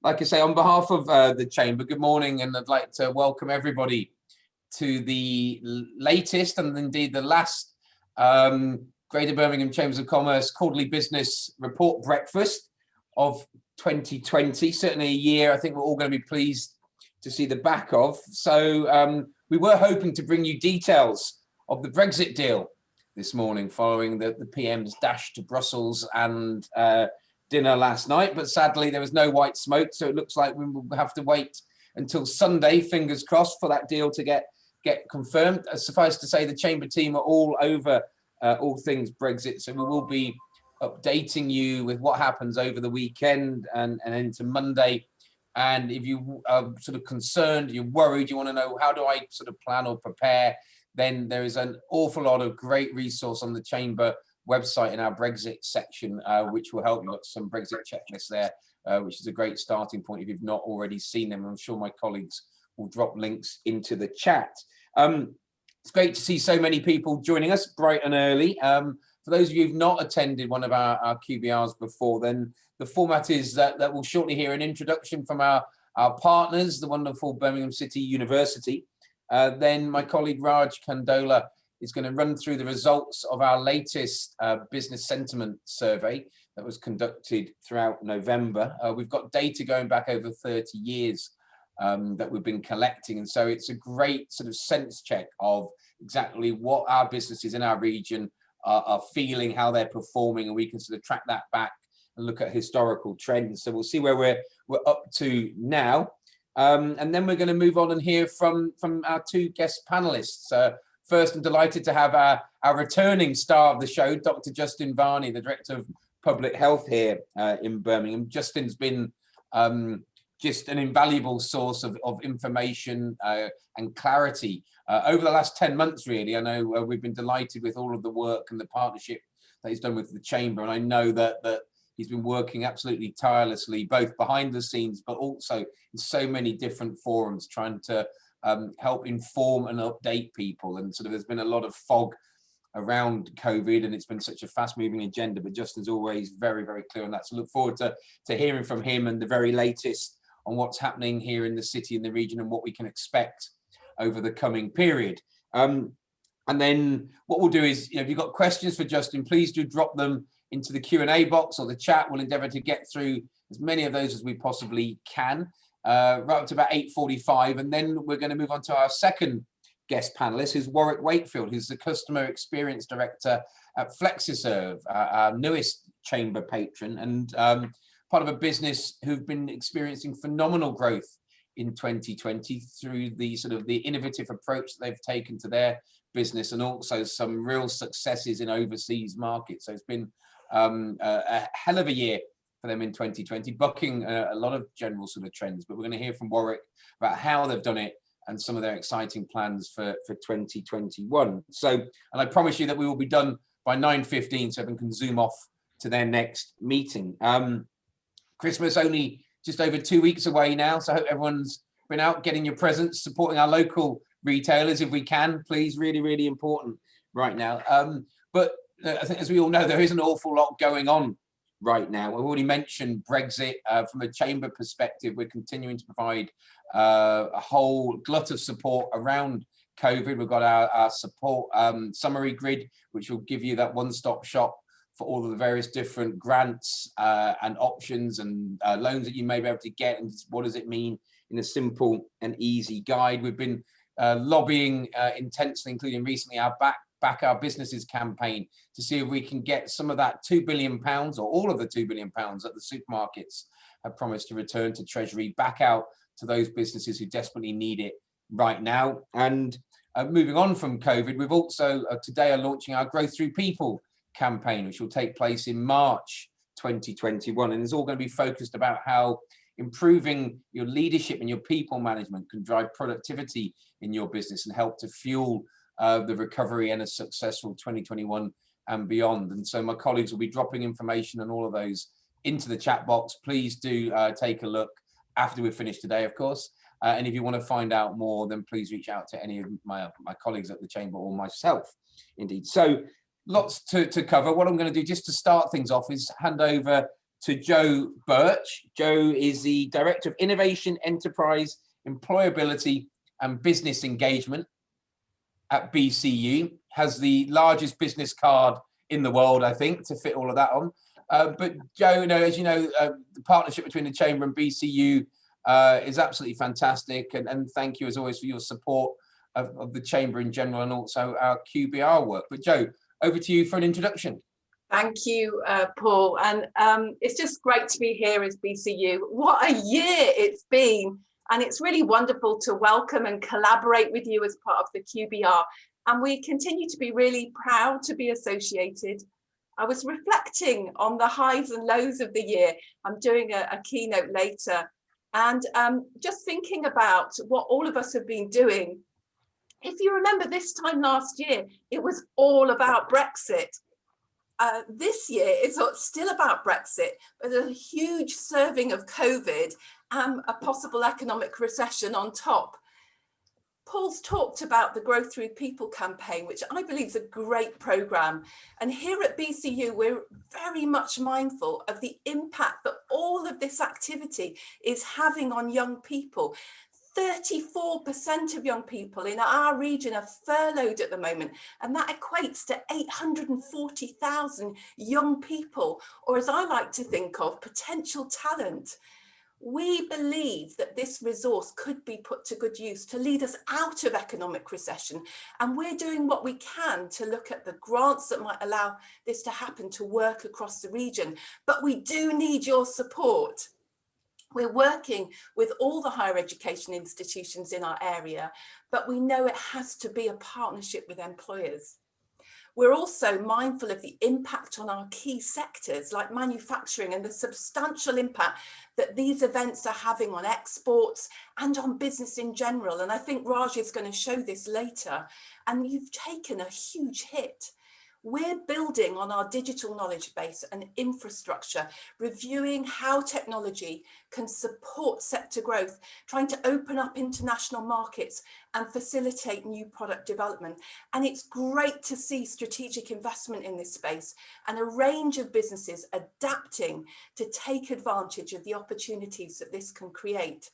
like I say, on behalf of the Chamber, good morning, and I'd like to welcome everybody to the latest and indeed the last Greater Birmingham Chambers of Commerce quarterly business report breakfast of 2020. Certainly a year I think we're all going to be pleased to see the back of. So we were hoping to bring you details of the Brexit deal this morning following the PM's dash to Brussels and dinner last night, but sadly there was no white smoke, so it looks like we will have to wait until Sunday, fingers crossed, for that deal to get confirmed. Suffice to say, the Chamber team are all over all things Brexit, so we will be updating you with what happens over the weekend and into Monday. And if you are sort of concerned, you're worried, you want to know how do I sort of plan or prepare, then there is an awful lot of great resource on the Chamber website in our Brexit section, which will help you. Got some Brexit checklists there, which is a great starting point if you've not already seen them. I'm sure my colleagues will drop links into the chat. It's great to see so many people joining us bright and early. For those of you who've not attended one of our QBRs before, then the format is that we'll shortly hear an introduction from our partners, the wonderful Birmingham City University. Then my colleague Raj Kandola is going to run through the results of our latest business sentiment survey that was conducted throughout November. We've got data going back over 30 years that we've been collecting. And so it's a great sort of sense check of exactly what our businesses in our region are feeling, how they're performing, and we can sort of track that back and look at historical trends. So we'll see where we're up to now. And then we're going to move on and hear from our two guest panelists. First, I'm delighted to have our returning star of the show, Dr. Justin Varney, the Director of Public Health here in Birmingham. Justin's been just an invaluable source of information and clarity over the last 10 months, really. I know we've been delighted with all of the work and the partnership that he's done with the Chamber, and I know that he's been working absolutely tirelessly, both behind the scenes, but also in so many different forums, trying to help inform and update people. And sort of there's been a lot of fog around COVID, and it's been such a fast-moving agenda, but Justin's always very, very clear on that. So look forward to hearing from him and the very latest on what's happening here in the city and the region and what we can expect over the coming period. And then what we'll do is, if you've got questions for Justin, please do drop them into the Q&A box or the chat. We'll endeavour to get through as many of those as we possibly can, right up to about 8:45. And then we're going to move on to our second guest panelist, who's Warwick Wakefield, who's the Customer Experience Director at Flexeserves, our newest Chamber patron, and part of a business who've been experiencing phenomenal growth in 2020 through the sort of the innovative approach that they've taken to their business, and also some real successes in overseas markets. So it's been a hell of a year for them in 2020, bucking a lot of general sort of trends. But we're going to hear from Warwick about how they've done it and some of their exciting plans for 2021. So, and I promise you that we will be done by 9:15, so everyone can zoom off to their next meeting. Christmas only just over 2 weeks away now, so I hope everyone's been out getting your presents, supporting our local retailers if we can, please. Really, really important right now. But I think, as we all know, there is an awful lot going on right now. We've already mentioned Brexit. From a Chamber perspective, we're continuing to provide a whole glut of support around COVID. We've got our support summary grid, which will give you that one-stop shop for all of the various different grants and options and loans that you may be able to get, and what does it mean in a simple and easy guide. We've been lobbying intensely, including recently our Back Our Businesses campaign, to see if we can get some of that £2 billion, or all of the £2 billion that the supermarkets have promised to return to Treasury, back out to those businesses who desperately need it right now. And moving on from COVID, we've also today are launching our Growth Through People campaign, which will take place in March 2021, and it's all going to be focused about how improving your leadership and your people management can drive productivity in your business and help to fuel the recovery and a successful 2021 and beyond. And so my colleagues will be dropping information on all of those into the chat box. Please do take a look after we've finished today, of course. And if you want to find out more, then please reach out to any of my colleagues at the Chamber or myself, indeed. So lots to cover. What I'm going to do just to start things off is hand over to Joe Birch. Joe is the Director of Innovation, Enterprise, Employability and Business Engagement at BCU. Has the largest business card in the world, I think, to fit all of that on. But Joe, as you know, the partnership between the Chamber and BCU is absolutely fantastic. And thank you, as always, for your support of the Chamber in general and also our QBR work. But Joe, over to you for an introduction. Thank you, Paul. And it's just great to be here as BCU. What a year it's been. And it's really wonderful to welcome and collaborate with you as part of the QBR. And we continue to be really proud to be associated. I was reflecting on the highs and lows of the year. I'm doing a keynote later. And just thinking about what all of us have been doing. If you remember this time last year, it was all about Brexit. This year it's still about Brexit, but a huge serving of COVID and a possible economic recession on top. Paul's talked about the Growth Through People campaign, which I believe is a great programme. And here at BCU, we're very much mindful of the impact that all of this activity is having on young people. 34% of young people in our region are furloughed at the moment, and that equates to 840,000 young people, or as I like to think of, potential talent. We believe that this resource could be put to good use to lead us out of economic recession, and we're doing what we can to look at the grants that might allow this to happen to work across the region. But we do need your support. We're working with all the higher education institutions in our area, but we know it has to be a partnership with employers. We're also mindful of the impact on our key sectors like manufacturing and the substantial impact that these events are having on exports and on business in general. And I think Raj is going to show this later. And you've taken a huge hit. We're building on our digital knowledge base and infrastructure, reviewing how technology can support sector growth, trying to open up international markets and facilitate new product development. And it's great to see strategic investment in this space and a range of businesses adapting to take advantage of the opportunities that this can create.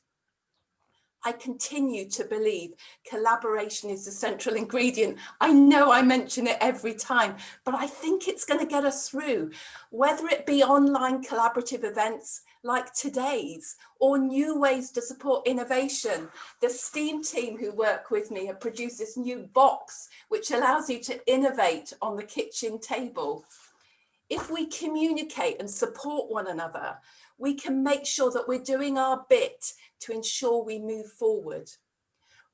I continue to believe collaboration is the central ingredient. I know I mention it every time, but I think it's going to get us through, whether it be online collaborative events like today's or new ways to support innovation. The STEAM team who work with me have produced this new box, which allows you to innovate on the kitchen table. If we communicate and support one another, we can make sure that we're doing our bit to ensure we move forward.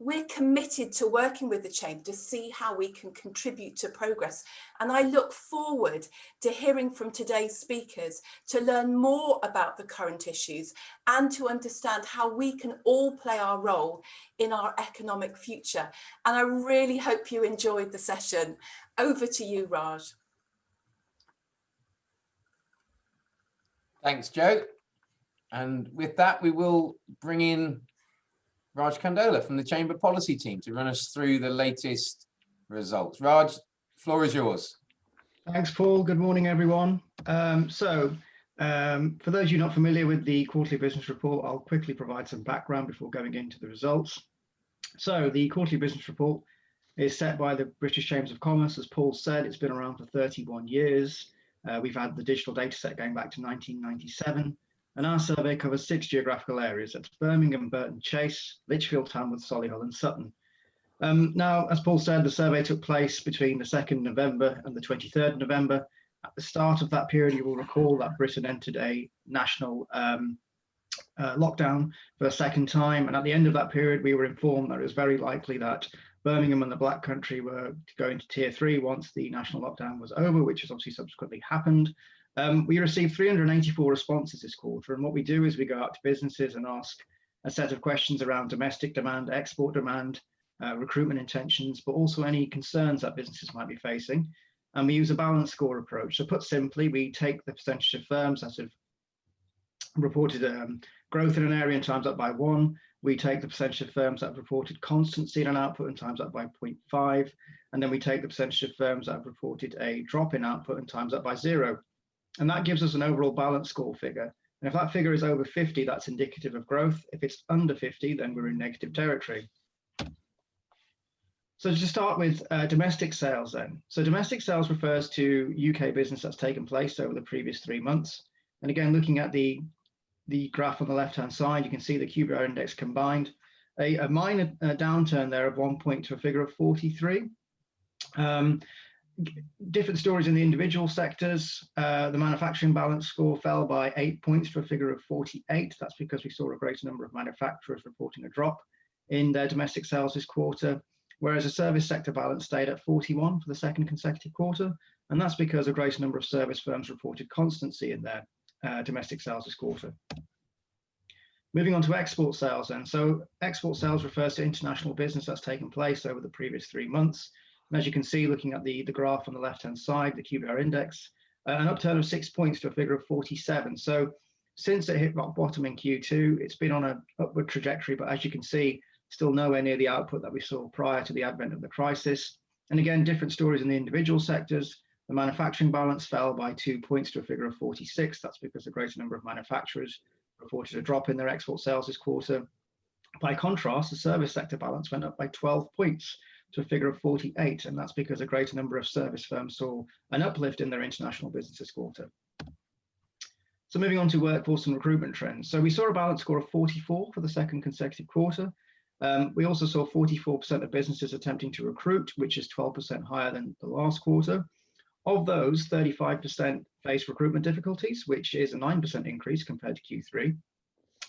We're committed to working with the Chamber to see how we can contribute to progress. And I look forward to hearing from today's speakers to learn more about the current issues and to understand how we can all play our role in our economic future. And I really hope you enjoyed the session. Over to you, Raj. Thanks, Joe. And with that, we will bring in Raj Kandola from the Chamber Policy Team to run us through the latest results. Raj, floor is yours. Thanks, Paul. Good morning, everyone. For those of you not familiar with the quarterly business report, I'll quickly provide some background before going into the results. So the quarterly business report is set by the British Chambers of Commerce. As Paul said, it's been around for 31 years. We've had the digital data set going back to 1997. And our survey covers 6 geographical areas. That's Birmingham, Burton Chase, Lichfield, Tamworth, Solihull and Sutton. Now, as Paul said, the survey took place between the 2nd November and the 23rd November. At the start of that period, you will recall that Britain entered a national lockdown for a second time. And at the end of that period, we were informed that it was very likely that Birmingham and the Black Country were going to Tier 3 once the national lockdown was over, which has obviously subsequently happened. We received 384 responses this quarter, and what we do is we go out to businesses and ask a set of questions around domestic demand, export demand, recruitment intentions, but also any concerns that businesses might be facing. And we use a balanced score approach. So put simply, we take the percentage of firms that have reported growth in an area and times that by 1. We take the percentage of firms that have reported constancy in an output and times that by 0.5. And then we take the percentage of firms that have reported a drop in output and times that by 0. And that gives us an overall balance score figure. And if that figure is over 50, that's indicative of growth. If it's under 50, then we're in negative territory. So to start with domestic sales then. So domestic sales refers to UK business that's taken place over the previous 3 months. And again, looking at the graph on the left-hand side, you can see the QBR index combined, a minor downturn there of 1 point to a figure of 43. Different stories in the individual sectors. The manufacturing balance score fell by 8 points to a figure of 48. That's because we saw a greater number of manufacturers reporting a drop in their domestic sales this quarter, whereas the service sector balance stayed at 41 for the second consecutive quarter. And that's because a greater number of service firms reported constancy in their domestic sales this quarter. Moving on to export sales then. So export sales refers to international business that's taken place over the previous 3 months. And as you can see, looking at the graph on the left-hand side, the QBR index, an upturn of 6 points to a figure of 47. So since it hit rock bottom in Q2, it's been on an upward trajectory, but as you can see, still nowhere near the output that we saw prior to the advent of the crisis. And again, different stories in the individual sectors. The manufacturing balance fell by 2 points to a figure of 46. That's because a greater number of manufacturers reported a drop in their export sales this quarter. By contrast, the service sector balance went up by 12 points to a figure of 48, and that's because a greater number of service firms saw an uplift in their international business this quarter. So moving on to workforce and recruitment trends. So we saw a balance score of 44 for the second consecutive quarter. We also saw 44% of businesses attempting to recruit, which is 12% higher than the last quarter. Of those, 35% face recruitment difficulties, which is a 9% increase compared to Q3.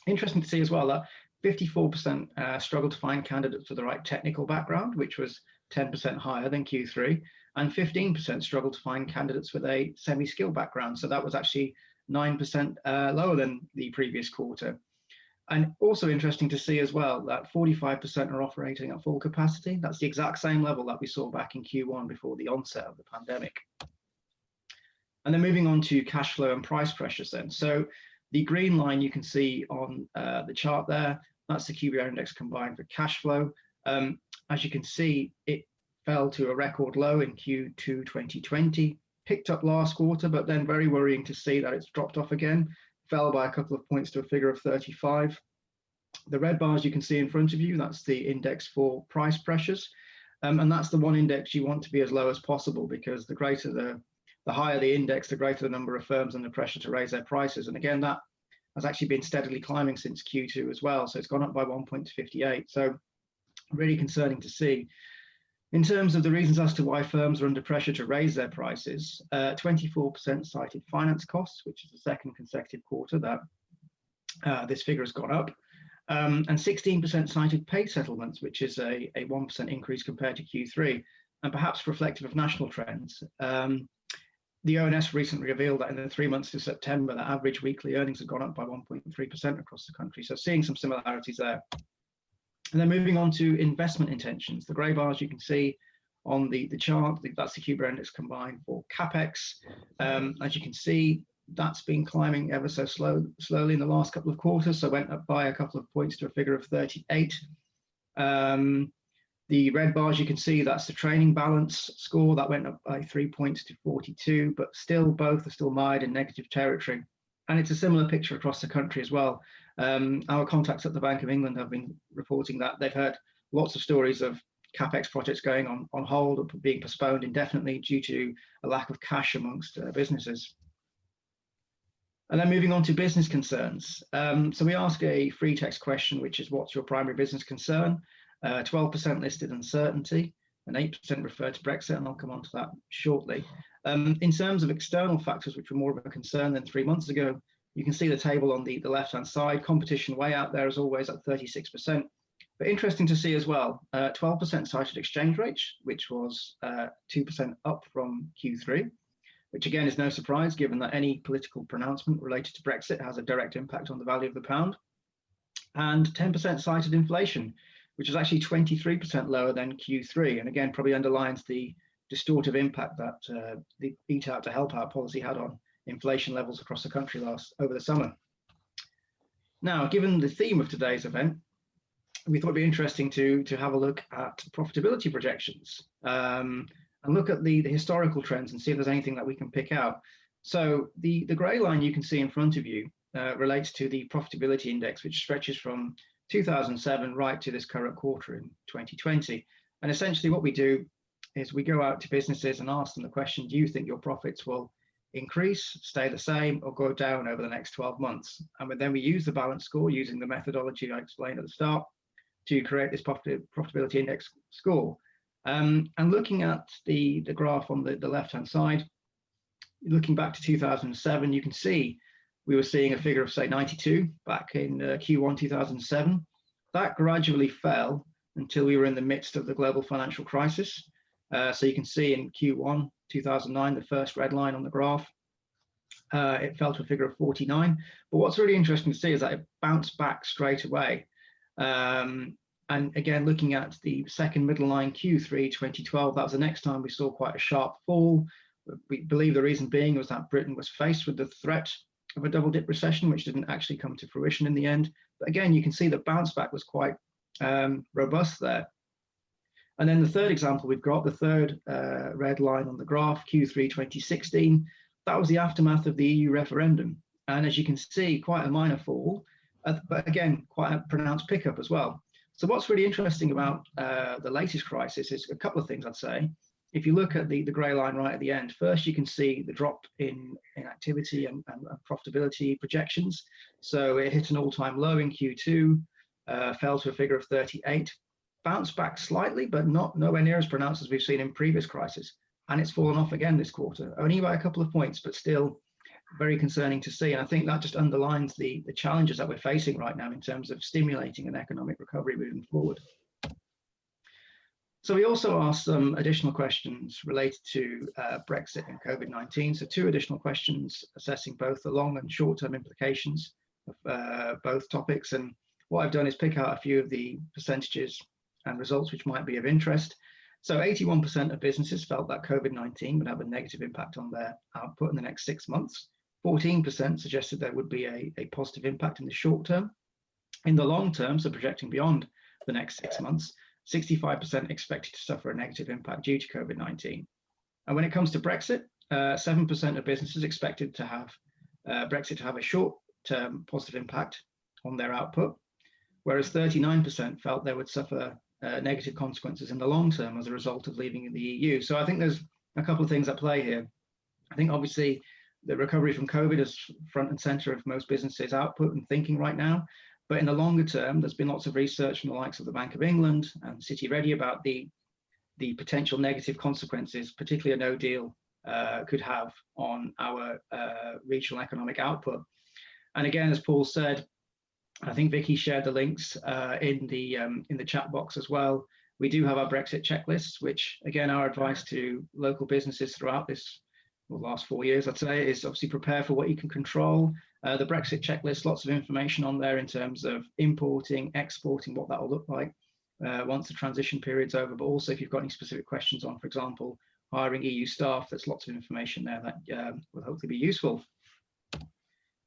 Interesting to see as well that 54% struggled to find candidates with the right technical background, which was 10% higher than Q3, and 15% struggled to find candidates with a semi-skilled background. So that was actually 9% lower than the previous quarter. And also interesting to see as well that 45% are operating at full capacity. That's the exact same level that we saw back in Q1 before the onset of the pandemic. And then moving on to cash flow and price pressures then. So the green line you can see on the chart there, that's the QBR index combined for cash flow. As you can see, it fell to a record low in Q2 2020, picked up last quarter, but then very worrying to see that it's dropped off again, fell by a couple of points to a figure of 35. The red bars you can see in front of you, that's the index for price pressures. And that's the one index you want to be as low as possible, because the greater the higher the index, the greater the number of firms under pressure to raise their prices. And again, that has actually been steadily climbing since Q2 as well. So it's gone up by 1 point to 58. So really concerning to see. In terms of the reasons as to why firms are under pressure to raise their prices, 24% cited finance costs, which is the second consecutive quarter that this figure has gone up. And 16% cited pay settlements, which is a 1% increase compared to Q3, and perhaps reflective of national trends. The ONS recently revealed that in the 3 months to September, the average weekly earnings have gone up by 1.3% across the country. So seeing some similarities there. And then moving on to investment intentions. The grey bars you can see on the chart, that's the QBR index combined for CapEx. As you can see, that's been climbing ever so slowly in the last couple of quarters. So went up by a couple of points to a figure of 38. The red bars you can see, that's the training balance score that went up by 3 points to 42, but still both are still mired in negative territory. And it's a similar picture across the country as well. Our contacts at the Bank of England have been reporting that they've heard lots of stories of CapEx projects going on hold or being postponed indefinitely due to a lack of cash amongst businesses. And then moving on to business concerns. So we ask a free text question, which is, what's your primary business concern? 12% listed uncertainty, and 8% referred to Brexit, and I'll come on to that shortly. In terms of external factors, which were more of a concern than 3 months ago, you can see the table on the left-hand side. Competition way out there as always at 36%. But interesting to see as well, 12% cited exchange rates, which was 2% up from Q3, which again is no surprise given that any political pronouncement related to Brexit has a direct impact on the value of the pound. And 10% cited inflation, which is actually 23% lower than Q3. And again, probably underlines the distortive impact that the Eat Out to Help Out policy had on inflation levels across the country over the summer. Now, given the theme of today's event, we thought it'd be interesting to have a look at profitability projections and look at the historical trends and see if there's anything that we can pick out. So the grey line you can see in front of you relates to the profitability index, which stretches from 2007 right to this current quarter in 2020. And essentially what we do is we go out to businesses and ask them the question, do you think your profits will increase, stay the same, or go down over the next 12 months? And then we use the balance score using the methodology I explained at the start to create this profitability index score. And looking at the graph on the left-hand side, looking back to 2007, you can see we were seeing a figure of, say, 92 back in Q1 2007. That gradually fell until we were in the midst of the global financial crisis. So you can see in Q1 2009, the first red line on the graph, it fell to a figure of 49. But what's really interesting to see is that it bounced back straight away. And again, looking at the second middle line, Q3 2012, that was the next time we saw quite a sharp fall. We believe the reason being was that Britain was faced with the threat of a double dip recession, which didn't actually come to fruition in the end. But again, you can see the bounce back was quite robust there. And then the third example we've got, the third red line on the graph, Q3 2016, that was the aftermath of the EU referendum. And as you can see, quite a minor fall, but again, quite a pronounced pickup as well. So what's really interesting about the latest crisis is a couple of things, I'd say. If you look at the grey line right at the end, first you can see the drop in activity and profitability projections. So it hit an all-time low in Q2, fell to a figure of 38, bounced back slightly, but nowhere near as pronounced as we've seen in previous crises. And it's fallen off again this quarter, only by a couple of points, but still very concerning to see. And I think that just underlines the challenges that we're facing right now in terms of stimulating an economic recovery moving forward. So we also asked some additional questions related to Brexit and COVID-19. So 2 additional questions assessing both the long and short-term implications of both topics. And what I've done is pick out a few of the percentages and results which might be of interest. So 81% of businesses felt that COVID-19 would have a negative impact on their output in the next 6 months. 14% suggested there would be a positive impact in the short term. In the long term, so projecting beyond the next 6 months, 65% expected to suffer a negative impact due to COVID-19. And when it comes to Brexit, 7% of businesses expected to have Brexit to have a short-term positive impact on their output, whereas 39% felt they would suffer negative consequences in the long term as a result of leaving the EU. So I think there's a couple of things at play here. I think obviously the recovery from COVID is front and center of most businesses' output and thinking right now. But in the longer term, there's been lots of research from the likes of the Bank of England and City Ready about the potential negative consequences, particularly a no deal could have on our regional economic output. And again, as Paul said, I think Vicky shared the links in the chat box as well. We do have our Brexit checklists, which again, our advice to local businesses throughout this last 4 years, I'd say, is obviously prepare for what you can control. The Brexit checklist, lots of information on there in terms of importing, exporting, what that will look like once the transition period's over. But also if you've got any specific questions on, for example, hiring EU staff, there's lots of information there that will hopefully be useful.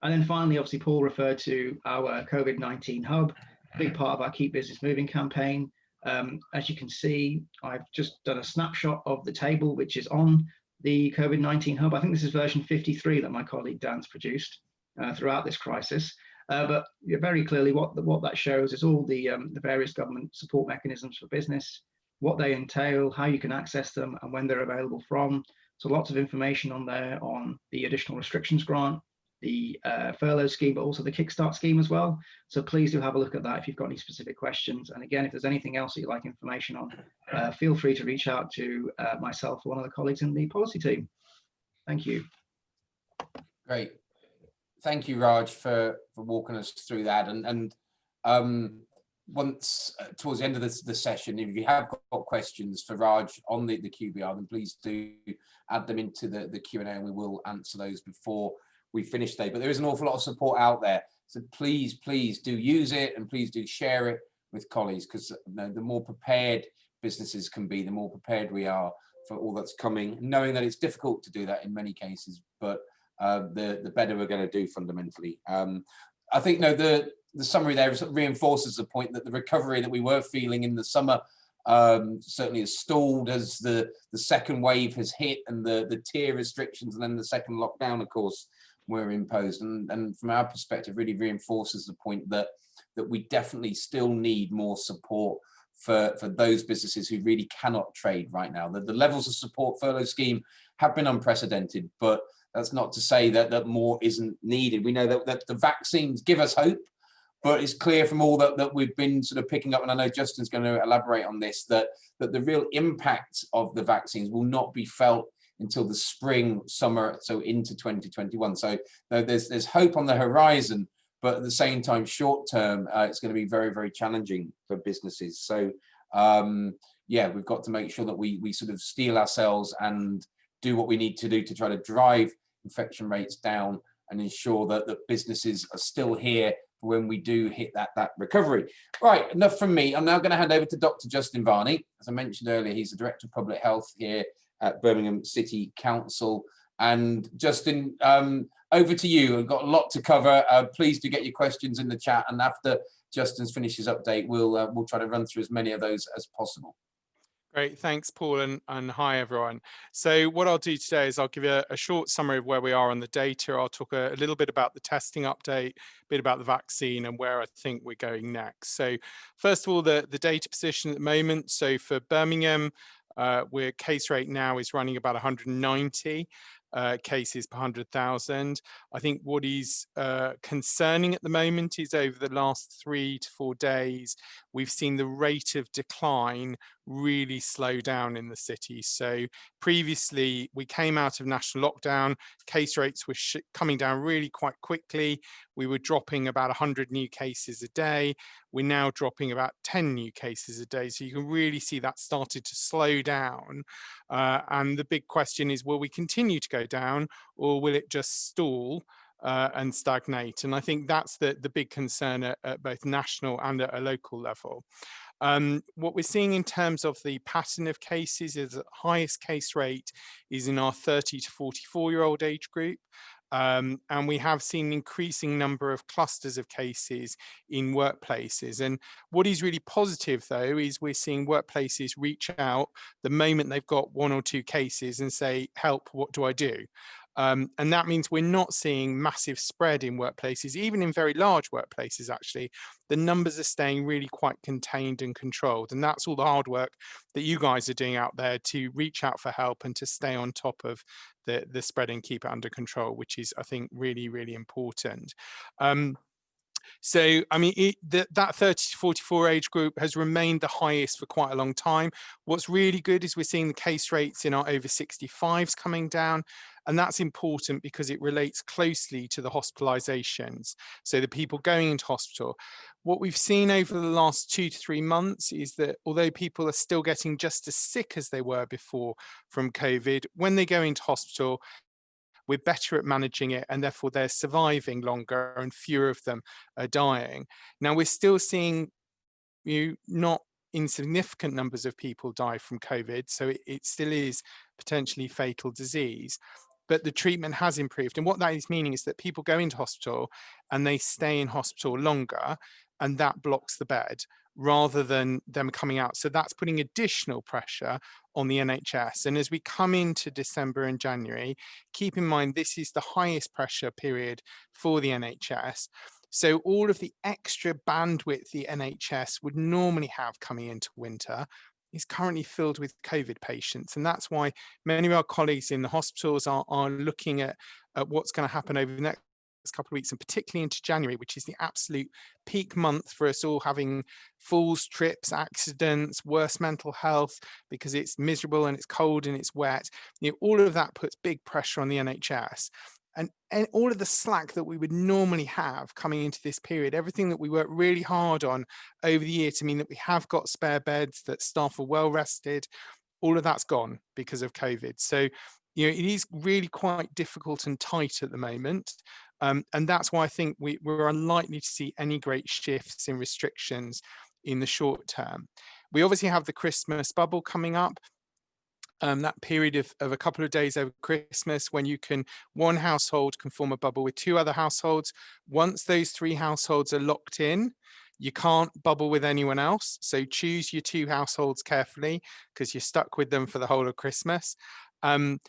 And then finally, obviously, Paul referred to our COVID-19 hub, a big part of our Keep Business Moving campaign. As you can see, I've just done a snapshot of the table, which is on the COVID-19 hub. I think this is version 53 that my colleague Dan's produced throughout this crisis. But very clearly what that shows is all the various government support mechanisms for business, what they entail, how you can access them, and when they're available from. So lots of information on there on the additional restrictions grant, the furlough scheme, but also the Kickstart scheme as well. So please do have a look at that if you've got any specific questions. And again, if there's anything else that you'd like information on, feel free to reach out to myself or one of the colleagues in the policy team. Thank you. Great. Thank you, Raj, for walking us through that. And once towards the end of the session, if you have got questions for Raj on the QBR, then please do add them into the Q&A and we will answer those before we finish today. But there is an awful lot of support out there. So please do use it and please do share it with colleagues, because the more prepared businesses can be, the more prepared we are for all that's coming, knowing that it's difficult to do that in many cases, but the better we're going to do fundamentally. I think the summary there reinforces the point that the recovery that we were feeling in the summer certainly has stalled as the second wave has hit and the tier restrictions and then the second lockdown, of course, were imposed. And from our perspective, really reinforces the point that we definitely still need more support for those businesses who really cannot trade right now. The levels of support furlough scheme have been unprecedented, but that's not to say that more isn't needed. We know that the vaccines give us hope, but it's clear from all that we've been sort of picking up, and I know Justin's going to elaborate on this, that the real impact of the vaccines will not be felt until the spring, summer, so into 2021. So there's hope on the horizon, but at the same time, short term, it's going to be very, very challenging for businesses. So yeah, we've got to make sure that we sort of steel ourselves and do what we need to do to try to drive infection rates down and ensure that businesses are still here when we do hit that recovery. Right, enough from me. I'm now going to hand over to Dr. Justin Varney. As I mentioned earlier, he's the Director of Public Health here at Birmingham City Council. And Justin, over to you. I've got a lot to cover. Please do get your questions in the chat, and after Justin's finishes update, we'll try to run through as many of those as possible. Great, thanks, Paul, and hi, everyone. So what I'll do today is I'll give you a short summary of where we are on the data. I'll talk a little bit about the testing update, a bit about the vaccine, and where I think we're going next. So first of all, the data position at the moment. So for Birmingham, where case rate now is running about 190 cases per 100,000. I think what is concerning at the moment is over the last 3 to 4 days, we've seen the rate of decline really slow down in the city. So previously we came out of national lockdown, case rates were coming down really quite quickly. We were dropping about 100 new cases a day. We're now dropping about 10 new cases a day. So you can really see that started to slow down. And the big question is, will we continue to go down, or will it just stall and stagnate? And I think that's the big concern at both national and at a local level. What we're seeing in terms of the pattern of cases is that the highest case rate is in our 30 to 44-year-old age group. And we have seen an increasing number of clusters of cases in workplaces. And what is really positive, though, is we're seeing workplaces reach out the moment they've got 1 or 2 cases and say, help, what do I do? And that means we're not seeing massive spread in workplaces, even in very large workplaces, actually. The numbers are staying really quite contained and controlled. And that's all the hard work that you guys are doing out there to reach out for help and to stay on top of the spread and keep it under control, which is, I think, really, really important. So, I mean, that 30 to 44 age group has remained the highest for quite a long time. What's really good is we're seeing the case rates in our over 65s coming down. And that's important because it relates closely to the hospitalizations. So the people going into hospital. What we've seen over the last 2 to 3 months is that although people are still getting just as sick as they were before from COVID, when they go into hospital, we're better at managing it, and therefore they're surviving longer and fewer of them are dying. Now, we're still seeing not insignificant numbers of people die from COVID, so it still is potentially fatal disease, but the treatment has improved. And what that is meaning is that people go into hospital and they stay in hospital longer, and that blocks the bed rather than them coming out. So that's putting additional pressure on the NHS. And as we come into December and January, keep in mind, this is the highest pressure period for the NHS. So all of the extra bandwidth the NHS would normally have coming into winter is currently filled with COVID patients. And that's why many of our colleagues in the hospitals are looking at what's going to happen over the next couple of weeks, and particularly into January, which is the absolute peak month for us all, having falls, trips, accidents, worse mental health because it's miserable and it's cold and it's wet. All of that puts big pressure on the NHS. And all of the slack that we would normally have coming into this period, everything that we worked really hard on over the year to mean that we have got spare beds, that staff are well rested, all of that's gone because of COVID. So, it is really quite difficult and tight at the moment. And that's why I think we're unlikely to see any great shifts in restrictions in the short term. We obviously have the Christmas bubble coming up. That period of a couple of days over Christmas when one household can form a bubble with 2 other households. Once those 3 households are locked in, You can't bubble with anyone else, so choose your 2 households carefully because you're stuck with them for the whole of Christmas. And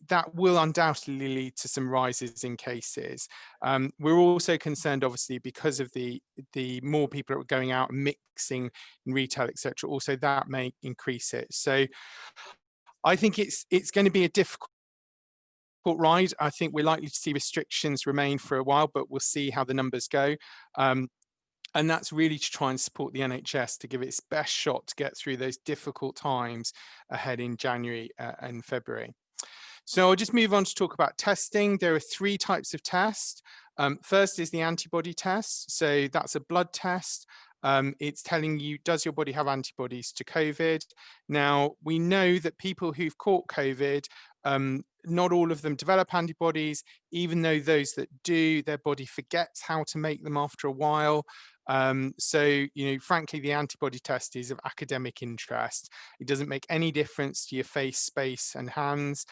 that will undoubtedly lead to some rises in cases. We're also concerned, obviously, because of the more people are going out and mixing in retail, etc. Also, that may increase it. So I think it's going to be a difficult ride. I think we're likely to see restrictions remain for a while, but we'll see how the numbers go. And that's really to try and support the NHS to give it its best shot to get through those difficult times ahead in January and February. So I'll just move on to talk about testing. There are 3 types of tests. First is the antibody test. So that's a blood test. It's telling you, does your body have antibodies to COVID? Now, we know that people who've caught COVID, not all of them develop antibodies, even though those that do, their body forgets how to make them after a while. So, frankly, the antibody test is of academic interest. It doesn't make any difference to your face, space, and hands.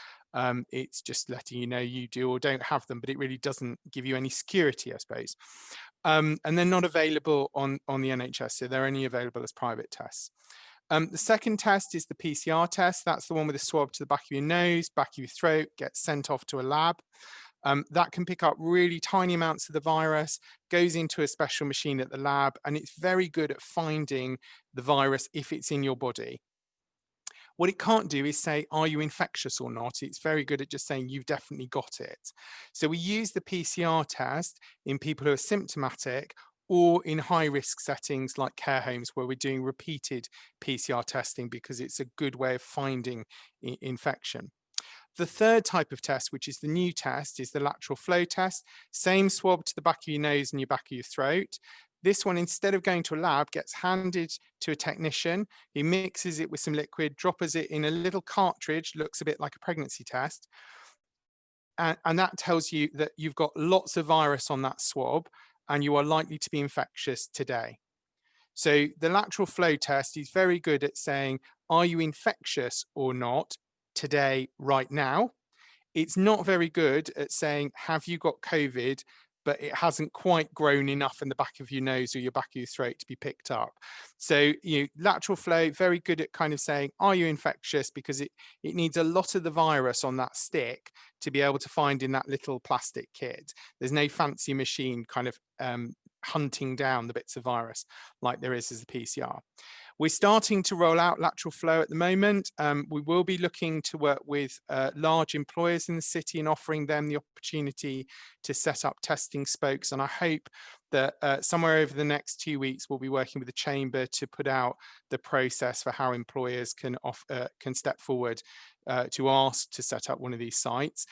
It's just letting you know you do or don't have them, but it really doesn't give you any security, I suppose. And they're not available on the NHS, so they're only available as private tests. The second test is the PCR test. That's the one with a swab to the back of your nose, back of your throat, gets sent off to a lab. That can pick up really tiny amounts of the virus, goes into a special machine at the lab, and it's very good at finding the virus if it's in your body. What it can't do is say, are you infectious or not? It's very good at just saying you've definitely got it. So we use the PCR test in people who are symptomatic or in high-risk settings like care homes where we're doing repeated PCR testing because it's a good way of finding infection. The third type of test, which is the new test, is the lateral flow test. Same swab to the back of your nose and your back of your throat. This one, instead of going to a lab, gets handed to a technician. He mixes it with some liquid, drops it in a little cartridge, looks a bit like a pregnancy test. And that tells you that you've got lots of virus on that swab and you are likely to be infectious today. So the lateral flow test is very good at saying, are you infectious or not today, right now? It's not very good at saying, have you got COVID, but it hasn't quite grown enough in the back of your nose or your back of your throat to be picked up. So lateral flow, very good at kind of saying, are you infectious? Because it needs a lot of the virus on that stick to be able to find in that little plastic kit. There's no fancy machine kind of hunting down the bits of virus like there is as the PCR. We're starting to roll out lateral flow at the moment. We will be looking to work with large employers in the city and offering them the opportunity to set up testing spokes. And I hope that somewhere over the next 2 weeks, we'll be working with the Chamber to put out the process for how employers can step forward to ask to set up one of these sites.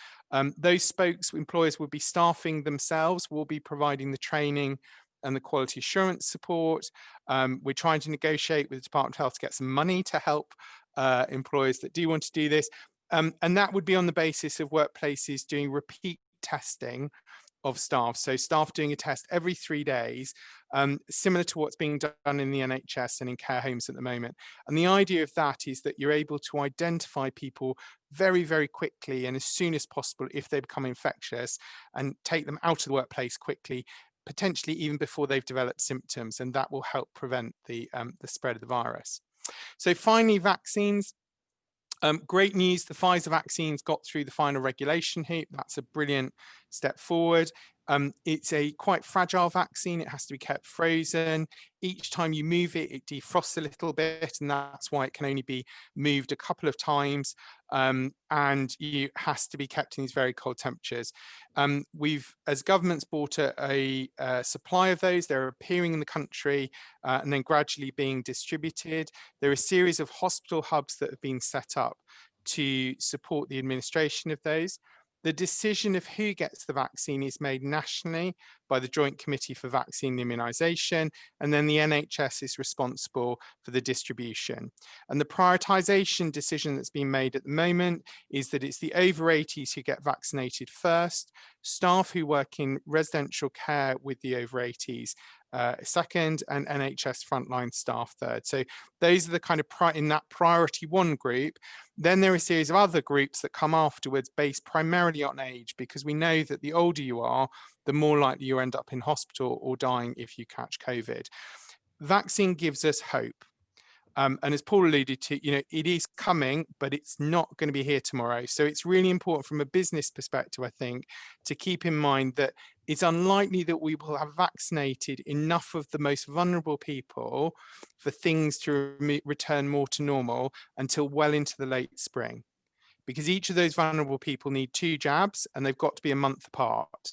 Those spokes, employers will be staffing themselves, will be providing the training and the quality assurance support. We're trying to negotiate with the Department of Health to get some money to help employers that do want to do this. And that would be on the basis of workplaces doing repeat testing of staff. So staff doing a test every 3 days, similar to what's being done in the NHS and in care homes at the moment. And the idea of that is that you're able to identify people very, very quickly and as soon as possible if they become infectious and take them out of the workplace quickly, potentially even before they've developed symptoms, and that will help prevent the spread of the virus. So finally, vaccines. Great news, the Pfizer vaccines got through the final regulation hoop. That's a brilliant step forward. It's a quite fragile vaccine. It has to be kept frozen. Each time you move it, it defrosts a little bit, and that's why it can only be moved a couple of times. And it has to be kept in these very cold temperatures. We've, as governments, bought a supply of those. They're appearing in the country and then gradually being distributed. There are a series of hospital hubs that have been set up to support the administration of those. The decision of who gets the vaccine is made nationally by the Joint Committee for Vaccine Immunisation, and then the NHS is responsible for the distribution. And the prioritisation decision that's been made at the moment is that it's the over 80s who get vaccinated first, staff who work in residential care with the over 80s, second, and NHS frontline staff third. So those are the kind of in that priority 1 group. Then there are a series of other groups that come afterwards based primarily on age, because we know that the older you are, the more likely you end up in hospital or dying if you catch COVID. Vaccine gives us hope. And as Paul alluded to, it is coming, but it's not going to be here tomorrow. So it's really important from a business perspective, I think, to keep in mind that it's unlikely that we will have vaccinated enough of the most vulnerable people for things to return more to normal until well into the late spring, because each of those vulnerable people need 2 jabs and they've got to be a month apart.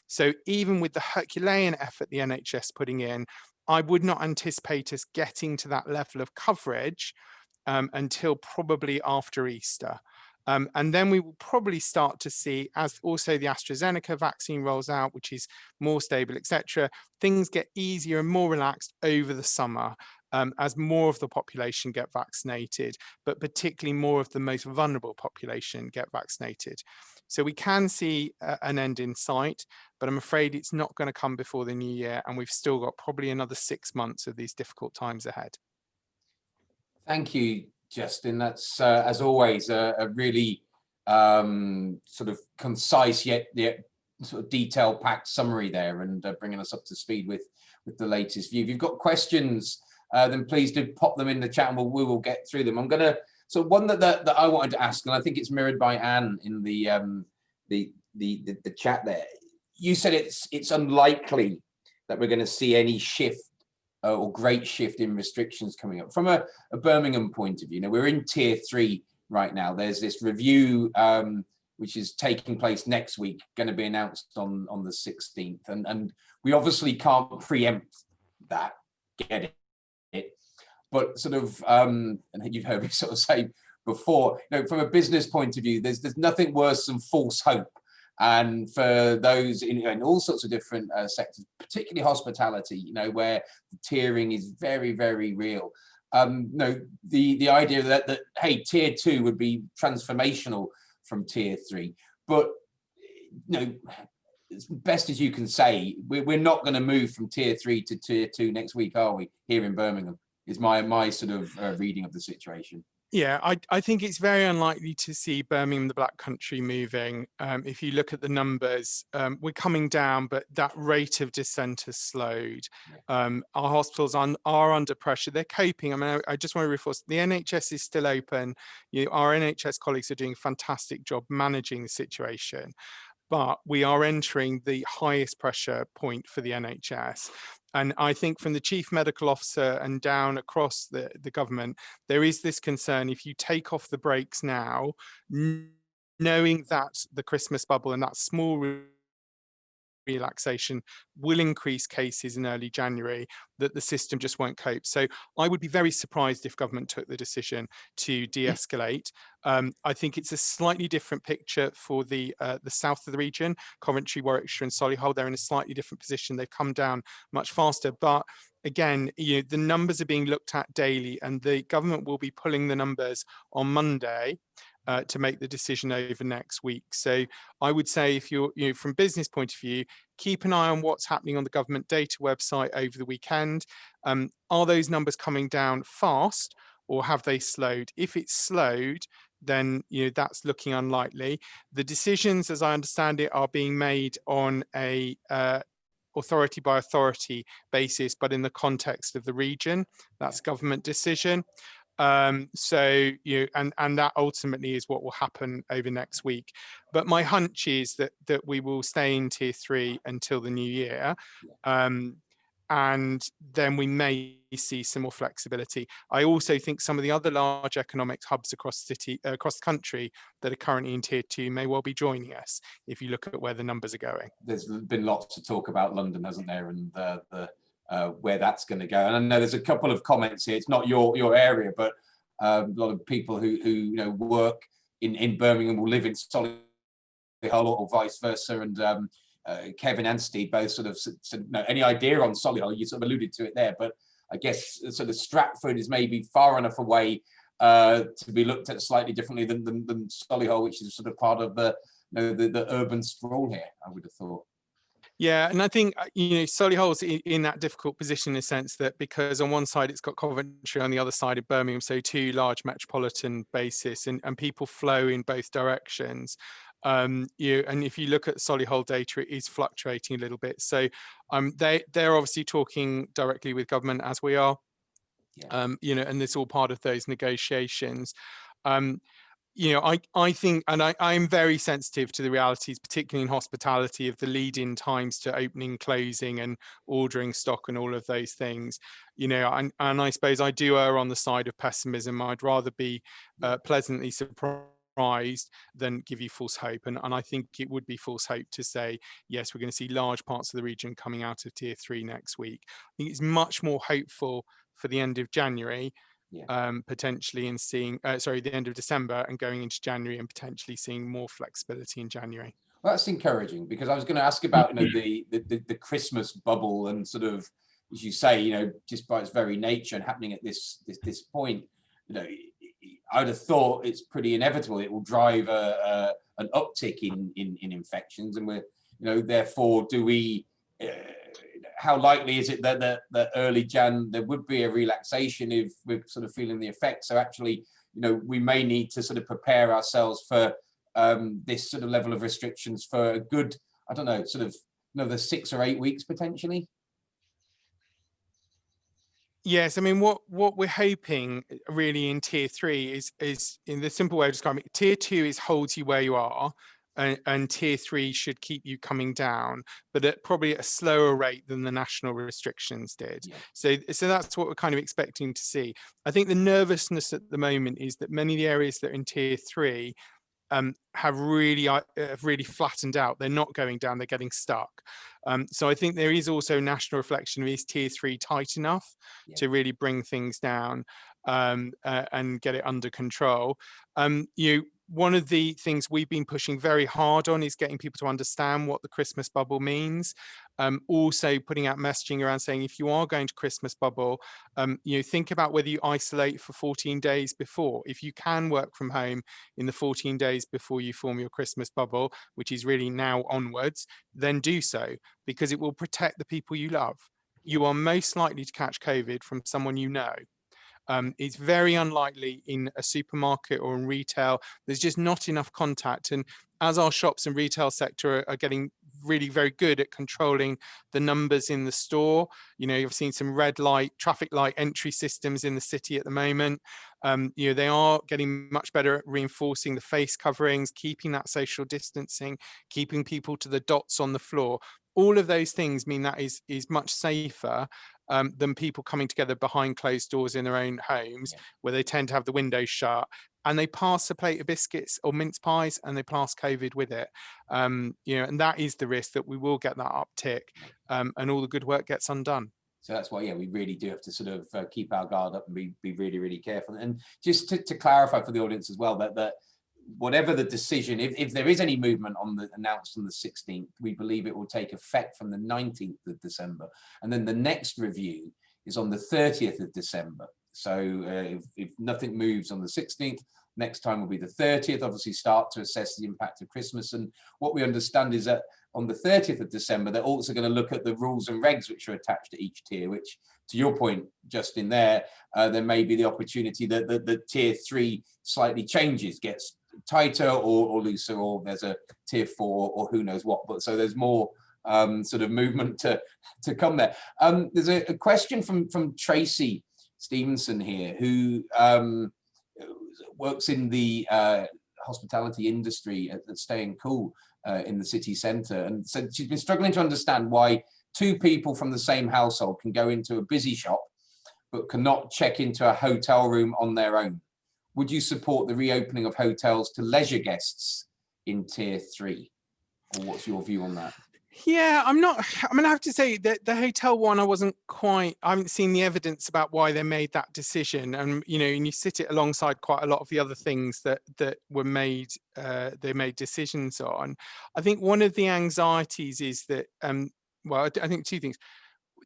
So even with the Herculean effort the NHS putting in, I would not anticipate us getting to that level of coverage until probably after Easter. And then we will probably start to see, as also the AstraZeneca vaccine rolls out, which is more stable, etc., things get easier and more relaxed over the summer as more of the population get vaccinated, but particularly more of the most vulnerable population get vaccinated. So we can see an end in sight, but I'm afraid it's not going to come before the new year, and we've still got probably another 6 months of these difficult times ahead. Thank you, Justin. That's, as always, a really sort of concise yet sort of detail-packed summary there, and bringing us up to speed with the latest view. If you've got questions, then please do pop them in the chat, and we will get through them. I'm going to, so one that I wanted to ask, and I think it's mirrored by Anne in the chat there. You said it's unlikely that we're going to see any shift or great shift in restrictions coming up. From a Birmingham point of view, we're in tier 3 right now. There's this review which is taking place next week, going to be announced on the 16th, and we obviously can't preempt that, get it, but sort of and you've heard me sort of say before, from a business point of view, there's nothing worse than false hope. And for those in all sorts of different sectors, particularly hospitality, where the tiering is very, very real. The idea that hey, tier 2 would be transformational from tier 3, but as best as you can say, we're not going to move from tier 3 to tier 2 next week, are we? Here in Birmingham is my sort of reading of the situation. Yeah, I think it's very unlikely to see Birmingham, the Black Country, moving. If you look at the numbers, we're coming down, but that rate of descent has slowed. Our hospitals are under pressure. They're coping. I mean, I just want to reinforce, the NHS is still open. Our NHS colleagues are doing a fantastic job managing the situation, but we are entering the highest pressure point for the NHS. And I think from the chief medical officer and down across the government, there is this concern, if you take off the brakes now, knowing that the Christmas bubble and that small relaxation will increase cases in early January, that the system just won't cope. So I would be very surprised if government took the decision to de-escalate. I think it's a slightly different picture for the south of the region, Coventry, Warwickshire and Solihull. They're in a slightly different position. They've come down much faster, but again, the numbers are being looked at daily, and the government will be pulling the numbers on Monday to make the decision over next week. So I would say, if you're, from business point of view, keep an eye on what's happening on the government data website over the weekend. Are those numbers coming down fast, or have they slowed? If it's slowed, then that's looking unlikely. The decisions, as I understand it, are being made on a authority by authority basis, but in the context of the region. That's government decision. So and that ultimately is what will happen over next week. But my hunch is that we will stay in tier 3 until the new year, and then we may see some more flexibility. I also think some of the other large economic hubs across the country that are currently in tier 2 may well be joining us, if you look at where the numbers are going. There's been lots to talk about London, hasn't there, and where that's going to go. And I know there's a couple of comments here. It's not your area, but a lot of people who work in Birmingham will live in Solihull or vice versa. And Kevin and Steve both sort of said, any idea on Solihull? You sort of alluded to it there, but I guess sort of Stratford is maybe far enough away to be looked at slightly differently than Solihull, which is sort of part of the urban sprawl here, I would have thought. Yeah, and I think, Solihull's in that difficult position in the sense that because on one side it's got Coventry, on the other side of Birmingham, so two large metropolitan bases, and people flow in both directions. And if you look at Solihull data, it is fluctuating a little bit. So they're obviously talking directly with government, as we are, and it's all part of those negotiations. I think, and I'm very sensitive to the realities, particularly in hospitality, of the lead-in times to opening, closing, and ordering stock and all of those things. And I suppose I do err on the side of pessimism. I'd rather be pleasantly surprised than give you false hope. And I think it would be false hope to say, yes, we're going to see large parts of the region coming out of tier 3 next week. I think it's much more hopeful for the end of January. Potentially, and seeing the end of December and going into January, and potentially seeing more flexibility in January. Well, that's encouraging, because I was going to ask about the Christmas bubble, and sort of, as you say, just by its very nature and happening at this point, I'd have thought it's pretty inevitable it will drive an uptick in infections, and we're therefore do we. How likely is it that early Jan there would be a relaxation if we're sort of feeling the effects? So actually, we may need to sort of prepare ourselves for this sort of level of restrictions for a good, I don't know, sort of another 6 or 8 weeks potentially. Yes, I mean, what we're hoping really in tier 3 is in the simple way of describing it, tier 2 is holds you where you are. And tier 3 should keep you coming down, but probably at a slower rate than the national restrictions did. So that's what we're kind of expecting to see. I think the nervousness at the moment is that many of the areas that are in tier 3 have really flattened out. They're not going down, they're getting stuck. So I think there is also national reflection of, is tier 3 tight enough to really bring things down and get it under control? One of the things we've been pushing very hard on is getting people to understand what the Christmas bubble means. Also putting out messaging around saying, if you are going to Christmas bubble, think about whether you isolate for 14 days before. If you can work from home in the 14 days before you form your Christmas bubble, which is really now onwards, then do so, because it will protect the people you love. You are most likely to catch COVID from someone you know. It's very unlikely in a supermarket or in retail. There's just not enough contact. And as our shops and retail sector are getting really very good at controlling the numbers in the store, you've seen some red light, traffic light entry systems in the city at the moment. They are getting much better at reinforcing the face coverings, keeping that social distancing, keeping people to the dots on the floor. All of those things mean that is much safer than people coming together behind closed doors in their own homes, where they tend to have the windows shut, and they pass a plate of biscuits or mince pies and they pass COVID with it. And that is the risk, that we will get that uptick and all the good work gets undone. So that's why, we really do have to sort of keep our guard up and be really, really careful. And just to clarify for the audience as well, that whatever the decision, if there is any movement announced on the 16th, we believe it will take effect from the 19th of December. And then the next review is on the 30th of December. So if nothing moves on the 16th, next time will be the 30th, obviously start to assess the impact of Christmas. And what we understand is that on the 30th of December, they're also going to look at the rules and regs which are attached to each tier, which, to your point, Justin, there may be the opportunity that the tier 3 slightly changes, gets tighter or looser, or there's a tier 4 or who knows what. But so there's more sort of movement to come there. There's a question from Tracy Stevenson here, who works in the hospitality industry at Staying Cool in the city centre, and said she's been struggling to understand why 2 people from the same household can go into a busy shop but cannot check into a hotel room on their own. Would you support the reopening of hotels to leisure guests in tier 3? Or what's your view on that? Yeah, I have to say that the hotel one, I haven't seen the evidence about why they made that decision. And, and you sit it alongside quite a lot of the other things that were made, they made decisions on. I think one of the anxieties is that, I think 2 things.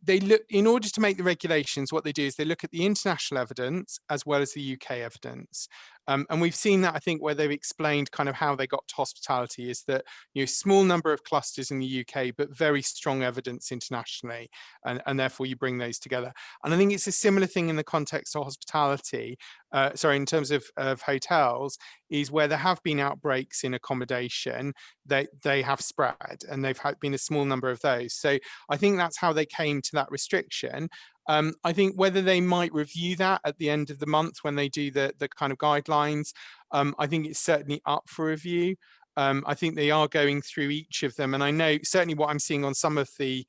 They look, in order to make the regulations, what they do is they look at the international evidence as well as the UK evidence. And we've seen that, I think, where they've explained kind of how they got to hospitality is that, small number of clusters in the UK, but very strong evidence internationally, and therefore you bring those together. And I think it's a similar thing in the context of hospitality, in terms of hotels, is where there have been outbreaks in accommodation, they have spread, and they've been a small number of those. So I think that's how they came to that restriction. I think whether they might review that at the end of the month when they do the kind of guidelines, I think it's certainly up for review. I think they are going through each of them, and I know certainly what I'm seeing on some of the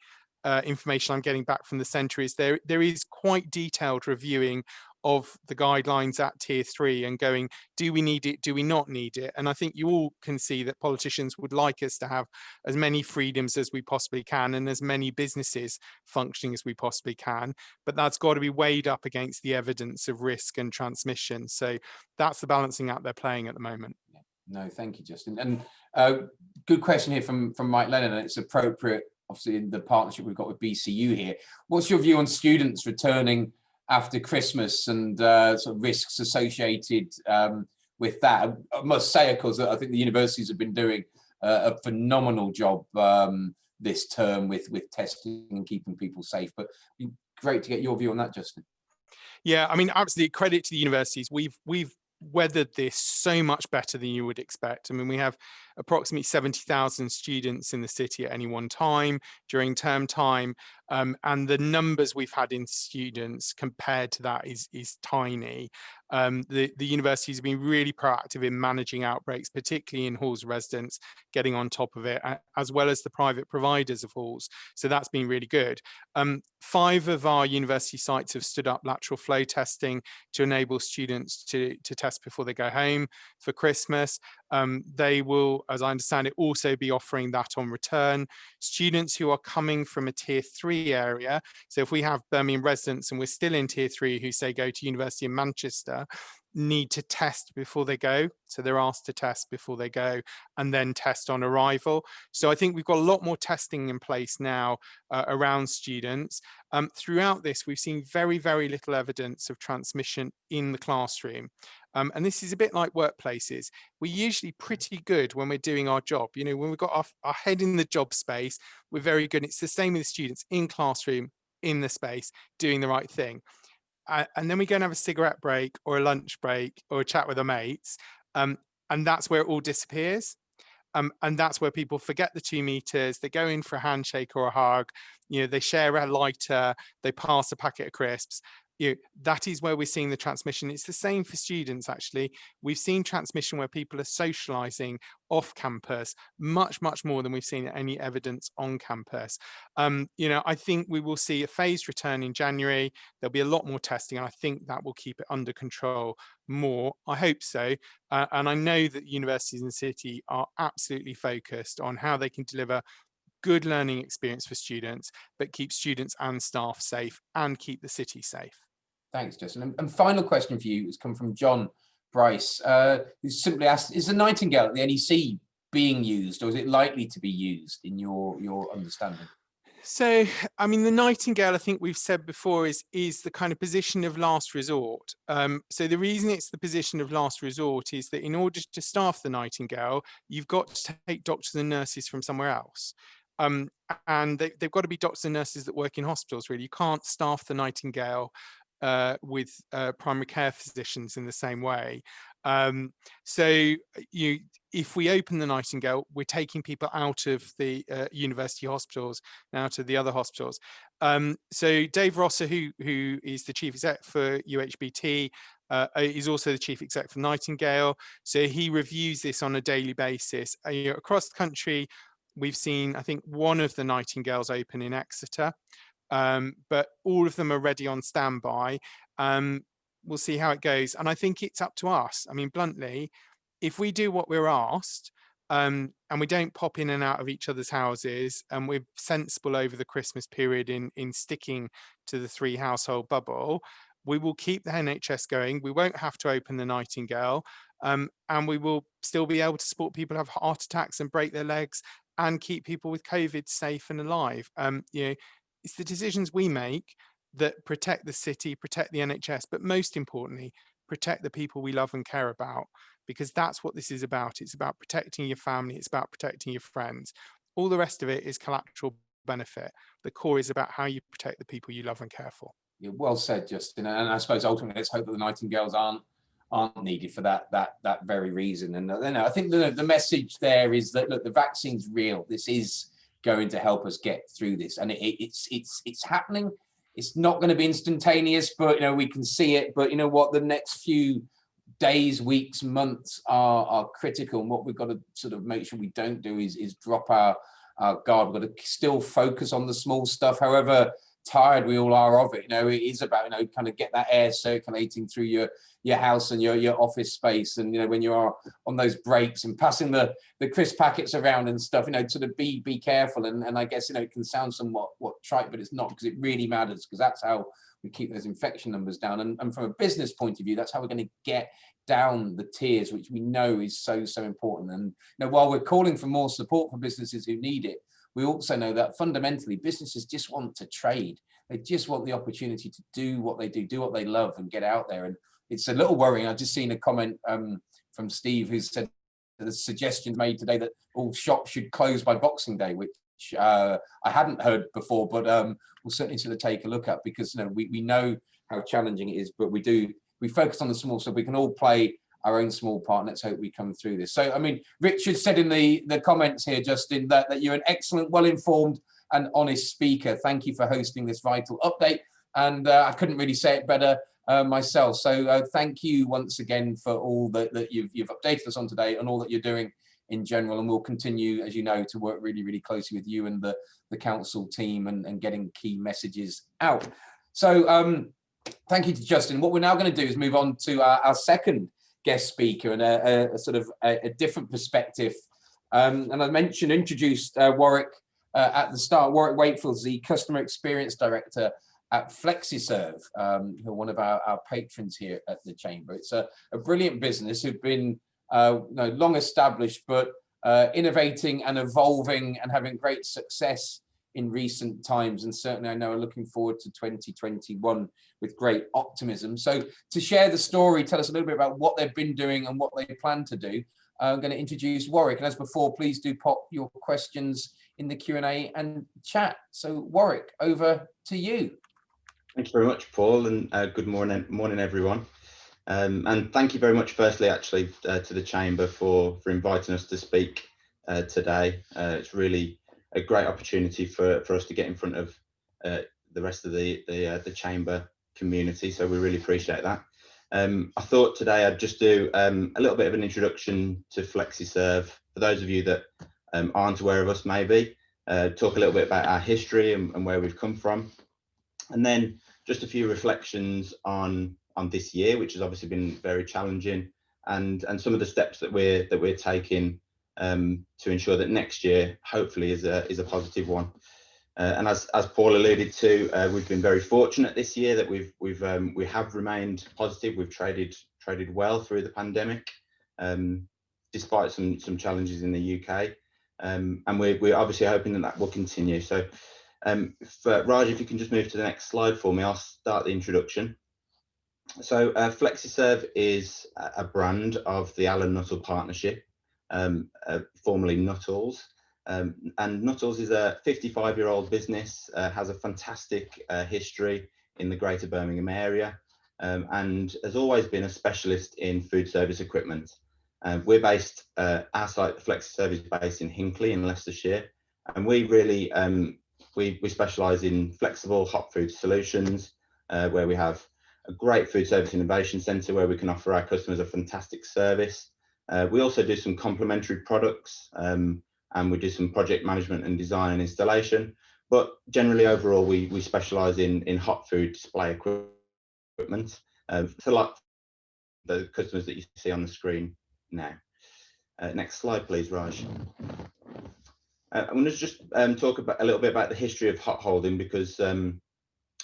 information I'm getting back from the centre is there is quite detailed reviewing of the guidelines at tier 3 and going, do we need it, do we not need it? And I think you all can see that politicians would like us to have as many freedoms as we possibly can and as many businesses functioning as we possibly can, but that's got to be weighed up against the evidence of risk and transmission. So that's the balancing act they're playing at the moment. No, thank you, Justin. And good question here from Mike Lennon, and it's appropriate, obviously, in the partnership we've got with BCU here. What's your view on students returning after Christmas and sort of risks associated with that? I must say, of course, that I think the universities have been doing a phenomenal job this term with testing and keeping people safe. But it'd be great to get your view on that, Justin. Yeah, I mean, absolutely credit to the universities. We've weathered this so much better than you would expect. I mean, we have approximately 70,000 students in the city at any one time during term time, and the numbers we've had in students compared to that is tiny. The universities have been really proactive in managing outbreaks, particularly in halls of residence, getting on top of it, as well as the private providers of halls. So that's been really good. 5 of our university sites have stood up lateral flow testing to enable students to test before they go home for Christmas. They will, as I understand it, also be offering that on return. Students who are coming from a tier 3 area, so if we have Birmingham residents and we're still in tier 3 who say go to University of Manchester, need to test before they go. So they're asked to test before they go and then test on arrival. So I think we've got a lot more testing in place now around students. Throughout this, we've seen very, very little evidence of transmission in the classroom. And this is a bit like workplaces. We're usually pretty good when we're doing our job. When we've got our head in the job space, we're very good. It's the same with the students in classroom, in the space, doing the right thing. And then we go and have a cigarette break or a lunch break or a chat with our mates. And that's where it all disappears. And that's where people forget the 2 meters, they go in for a handshake or a hug, they share a lighter, they pass a packet of crisps. That is where we're seeing the transmission. It's the same for students, actually. We've seen transmission where people are socializing off campus much, much more than we've seen any evidence on campus. I think we will see a phased return in January. There'll be a lot more testing, and I think that will keep it under control more. I hope so. And I know that universities in the city are absolutely focused on how they can deliver good learning experience for students, but keep students and staff safe and keep the city safe. Thanks, Justin. And final question for you has come from John Bryce, who simply asked, is the Nightingale at the NEC being used, or is it likely to be used in your understanding? So, I mean, the Nightingale, I think we've said before, is the kind of position of last resort. So the reason it's the position of last resort is that in order to staff the Nightingale, you've got to take doctors and nurses from somewhere else. And they've got to be doctors and nurses that work in hospitals, really. You can't staff the Nightingale with primary care physicians in the same way. So if we open the Nightingale, we're taking people out of the university hospitals now to the other hospitals. So Dave Rosser, who is the chief exec for UHBT, is also the chief exec for Nightingale. So he reviews this on a daily basis. Across the country, we've seen, I think, 1 of the Nightingales open in Exeter. But all of them are ready on standby. We'll see how it goes. And I think it's up to us. I mean, bluntly, if we do what we're asked and we don't pop in and out of each other's houses, and we're sensible over the Christmas period in sticking to the 3 household bubble, we will keep the NHS going. We won't have to open the Nightingale, and we will still be able to support people who have heart attacks and break their legs and keep people with COVID safe and alive. It's the decisions we make that protect the city, protect the NHS, but most importantly, protect the people we love and care about, because that's what this is about. It's about protecting your family. It's about protecting your friends. All the rest of it is collateral benefit. The core is about how you protect the people you love and care for. Yeah, well said, Justin. And I suppose ultimately, let's hope that the Nightingales aren't needed for that very reason. And I think the message there is that, look, the vaccine's real. This is going to help us get through this, and it's happening. It's not going to be instantaneous, but we can see it. But you know what? The next few days, weeks, months are critical, and what we've got to sort of make sure we don't do is drop our guard. We've got to still focus on the small stuff, however tired we all are of it. It is about kind of get that air circulating through your house and your office space, and when you are on those breaks and passing the crisp packets around and stuff, sort of be careful. And I guess it can sound somewhat trite, but it's not, because it really matters, because that's how we keep those infection numbers down. And from a business point of view, that's how we're going to get down the tiers, which we know is so important. And while we're calling for more support for businesses who need it, we also know that fundamentally businesses just want to trade. They just want the opportunity to do what they do what they love, and get out there. And it's a little worrying. I've just seen a comment from Steve, who said the suggestion made today that all shops should close by Boxing Day, which I hadn't heard before, but we'll certainly sort of take a look at, because we know how challenging it is, but we focus on the small, so we can all play our own small part. Let's hope we come through this. So, I mean, Richard said in the comments here, Justin, that you're an excellent, well-informed and honest speaker. Thank you for hosting this vital update. And I couldn't really say it better myself. So thank you once again for all that you've updated us on today, and all that you're doing in general. And we'll continue, as you know, to work really, really closely with you and the council team, and getting key messages out. So thank you to Justin. What we're now going to do is move on to our second guest speaker, and a sort of a different perspective. And I introduced Warwick at the start. Warwick Wakefield's the Customer Experience Director at Flexeserve, who are one of our patrons here at the Chamber. It's a brilliant business who've been long established, but innovating and evolving and having great success in recent times, and certainly I know are looking forward to 2021 with great optimism. So to share the story, tell us a little bit about what they've been doing and what they plan to do, I'm going to introduce Warwick. And as before, please do pop your questions in the Q&A and chat. So Warwick, over to you. Thanks very much, Paul, and good morning everyone. And thank you very much, firstly, actually, to the Chamber for inviting us to speak today. It's really a great opportunity for us to get in front of the rest of the Chamber community, so we really appreciate that. I thought today I'd just do a little bit of an introduction to Flexeserve, for those of you that aren't aware of us, maybe talk a little bit about our history and where we've come from, and then just a few reflections on this year, which has obviously been very challenging, and some of the steps that we're taking to ensure that next year hopefully is a positive one. And as Paul alluded to, we've been very fortunate this year that we have remained positive. We've traded well through the pandemic, despite some challenges in the UK, and we're obviously hoping that will continue. So Raj, if you can just move to the next slide for me, I'll start the introduction. So Flexeserve is a brand of the Allen Nuttall Partnership, formerly Nuttall's. And Nuttall's is a 55-year-old business, has a fantastic history in the Greater Birmingham area, and has always been a specialist in food service equipment. We're based, our site, the Flexeserve, is based in Hinckley in Leicestershire, and we really we specialise in flexible hot food solutions, where we have a great food service innovation centre where we can offer our customers a fantastic service. We also do some complementary products, and we do some project management and design and installation. But generally, overall, we specialise in hot food display equipment, so like the customers that you see on the screen now. Next slide, please, Raj. I'm going to just talk a little bit about the history of hot holding, because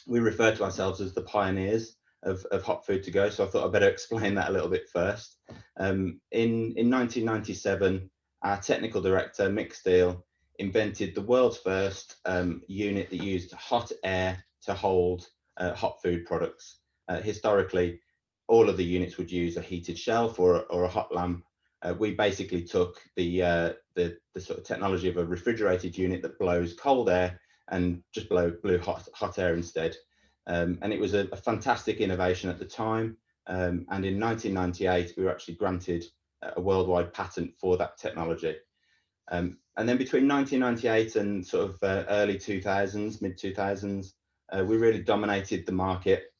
we refer to ourselves as the pioneers of hot food to go. So I thought I'd better explain that a little bit first. In 1997, our technical director, Mick Steele, invented the world's first unit that used hot air to hold hot food products. Historically, all of the units would use a heated shelf or a hot lamp. We basically took the sort of technology of a refrigerated unit that blows cold air and just blew hot air instead. And it was a fantastic innovation at the time. And in 1998, we were actually granted a worldwide patent for that technology. And then between 1998 and sort of early 2000s, mid 2000s, we really dominated the market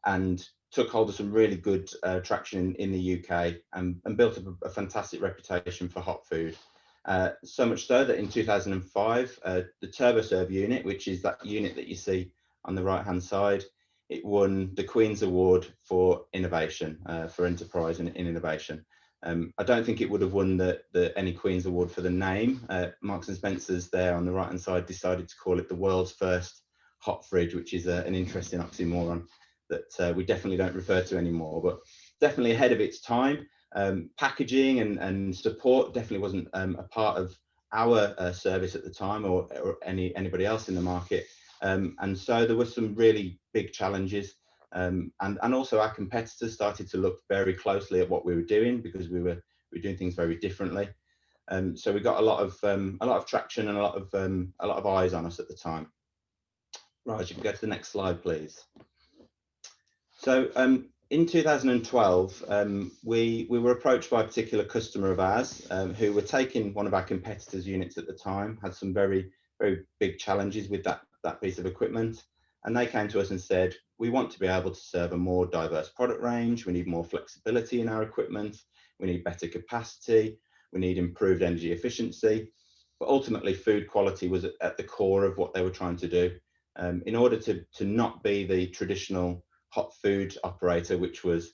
and took hold of some really good traction in the UK and built up a fantastic reputation for hot food. So much so that in 2005, the TurboServe unit, which is that unit that you see on the right hand side, it won the Queen's Award for innovation, for enterprise and innovation. I don't think it would have won any Queen's Award for the name. Marks and Spencer's there on the right hand side decided to call it the world's first hot fridge, which is an interesting oxymoron that we definitely don't refer to anymore, but definitely ahead of its time. Packaging and support definitely wasn't a part of our service at the time or anybody else in the market. And so there were some really big challenges. And also our competitors started to look very closely at what we were doing because we were doing things very differently. So we got a lot of traction and a lot of eyes on us at the time. Raj, you can go to the next slide, please. So in 2012, we were approached by a particular customer of ours who were taking one of our competitors' units at the time, had some very, very big challenges with that piece of equipment. And they came to us and said, we want to be able to serve a more diverse product range. We need more flexibility in our equipment. We need better capacity. We need improved energy efficiency. But ultimately, food quality was at the core of what they were trying to do. In order to not be the traditional hot food operator, which was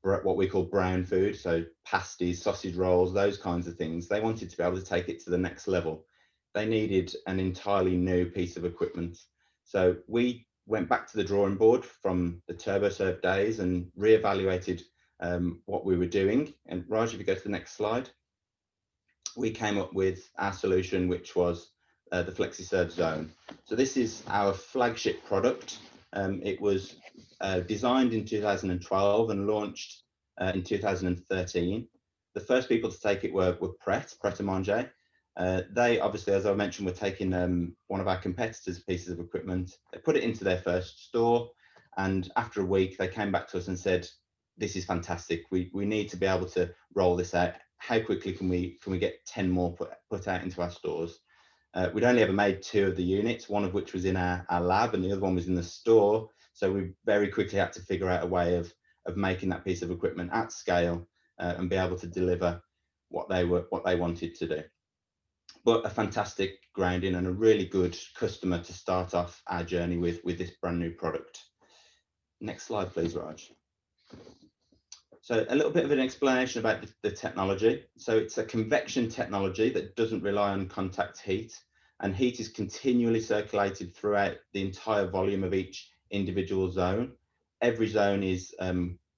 what we call brown food, so pasties, sausage rolls, those kinds of things, they wanted to be able to take it to the next level. They needed an entirely new piece of equipment. So we went back to the drawing board from the TurboServe days and reevaluated what we were doing. And Raj, if you go to the next slide, we came up with our solution, which was the Flexeserves Zone. So this is our flagship product. It was designed in 2012 and launched in 2013. The first people to take it were Pret a Manger. They obviously, as I mentioned, were taking one of our competitors' pieces of equipment. They put it into their first store, and after a week, they came back to us and said, "This is fantastic. We need to be able to roll this out. How quickly can we get 10 more put out into our stores?" We'd only ever made 2 of the units, one of which was in our lab, and the other one was in the store. So we very quickly had to figure out a way of making that piece of equipment at scale and be able to deliver what they wanted to do. But a fantastic grounding and a really good customer to start off our journey with this brand new product. Next slide, please, Raj. So a little bit of an explanation about the technology. So it's a convection technology that doesn't rely on contact heat, and heat is continually circulated throughout the entire volume of each individual zone. Every zone is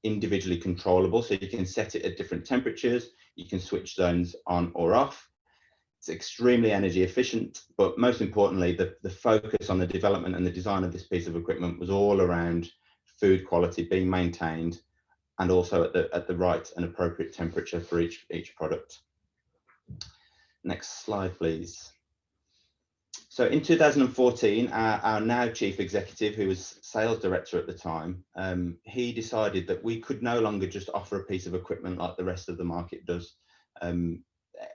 individually controllable, so you can set it at different temperatures. You can switch zones on or off. It's extremely energy efficient, but most importantly, the focus on the development and the design of this piece of equipment was all around food quality being maintained and also at the right and appropriate temperature for each product. Next slide, please. So in 2014, our now chief executive, who was sales director at the time, he decided that we could no longer just offer a piece of equipment like the rest of the market does.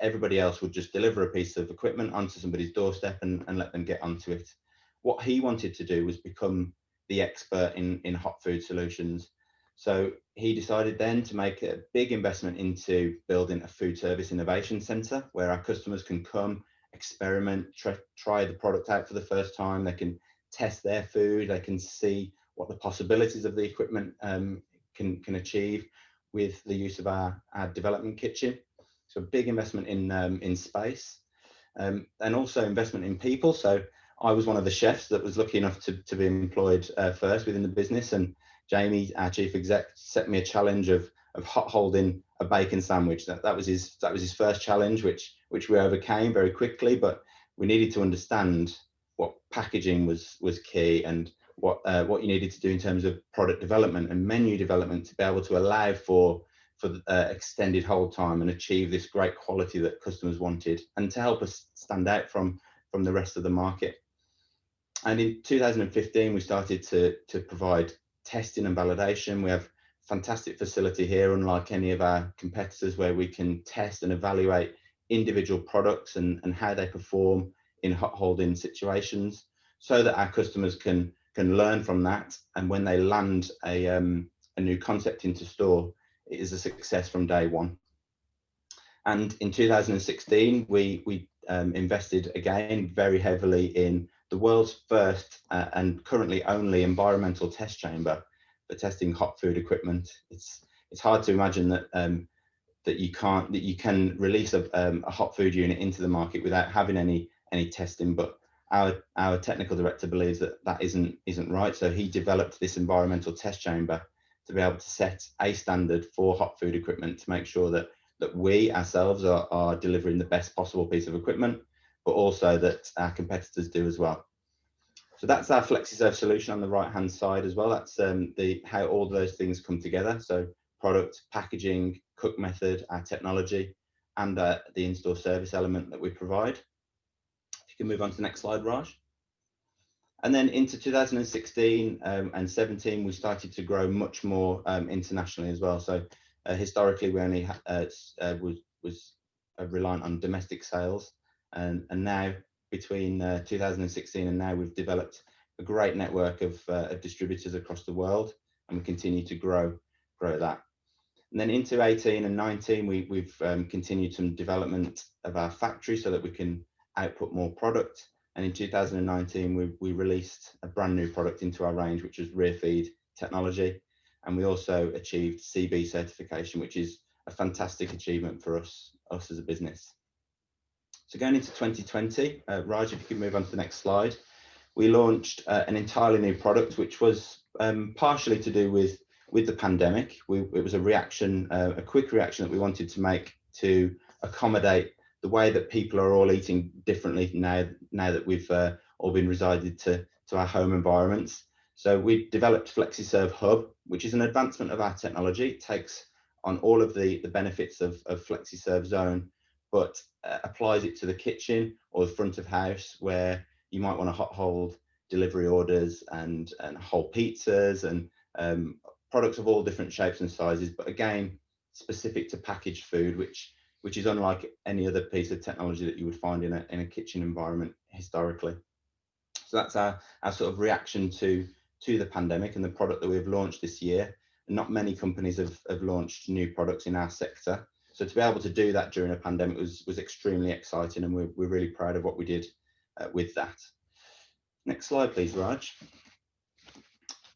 Everybody else would just deliver a piece of equipment onto somebody's doorstep and let them get onto it. What he wanted to do was become the expert in hot food solutions. So he decided then to make a big investment into building a food service innovation center where our customers can come, experiment, try the product out for the first time. They can test their food. They can see what the possibilities of the equipment can achieve with the use of our development kitchen. So a big investment in space and also investment in people. So I was one of the chefs that was lucky enough to be employed first within the business, and Jamie, our chief exec, set me a challenge of hot holding a bacon sandwich. That was his first challenge, which we overcame very quickly. But we needed to understand what packaging was key and what you needed to do in terms of product development and menu development to be able to allow for extended hold time and achieve this great quality that customers wanted, and to help us stand out from the rest of the market. And in 2015, we started to provide testing and validation. We have fantastic facility here, unlike any of our competitors, where we can test and evaluate individual products and how they perform in hot holding situations, so that our customers can learn from that, and when they land a new concept into store, it is a success from day one. And in 2016, we invested again very heavily in the world's first and currently only environmental test chamber for testing hot food equipment. It's hard to imagine that you can release a hot food unit into the market without having any testing, but our technical director believes that isn't right. So he developed this environmental test chamber to be able to set a standard for hot food equipment, to make sure that we ourselves are delivering the best possible piece of equipment, but also that our competitors do as well. So that's our Flexeserves solution on the right hand side as well. That's how all of those things come together. So product, packaging, cook method, our technology, and the in-store service element that we provide. If you can move on to the next slide, Raj. And then into 2016 and 17, we started to grow much more internationally as well. So historically, we only was reliant on domestic sales, and now between 2016 and now, we've developed a great network of distributors across the world, and we continue to grow that. And then into 18 and 19, we've continued some development of our factory so that we can output more product. And in 2019, we released a brand new product into our range, which is rear feed technology. And we also achieved CB certification, which is a fantastic achievement for us as a business. So going into 2020, Raj, if you could move on to the next slide, we launched an entirely new product, which was partially to do with the pandemic. It was a reaction, a quick reaction that we wanted to make to accommodate the way that people are all eating differently now that we've all been resided to our home environments. So we developed Flexeserve Hub, which is an advancement of our technology. It takes on all of the benefits of Flexeserve Zone, but applies it to the kitchen or the front of house, where you might want to hot hold delivery orders and whole pizzas and products of all different shapes and sizes, but again, specific to packaged food, which is unlike any other piece of technology that you would find in a kitchen environment historically. So that's our sort of reaction to the pandemic and the product that we've launched this year. Not many companies have launched new products in our sector. So to be able to do that during a pandemic was extremely exciting, and we're really proud of what we did with that. Next slide, please, Raj.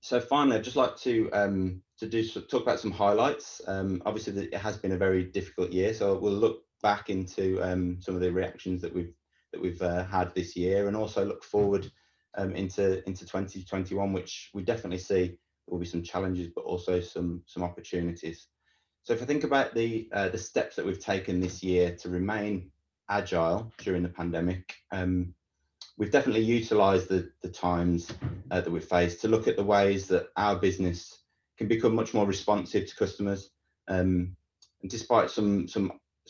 So finally, I'd just like to talk about some highlights. Obviously, it has been a very difficult year, so we'll look back into some of the reactions that we've had this year, and also look forward into 2021, which we definitely see there will be some challenges, but also some opportunities. So if I think about the steps that we've taken this year to remain agile during the pandemic, we've definitely utilised the times that we've faced to look at the ways that our business can become much more responsive to customers. And despite some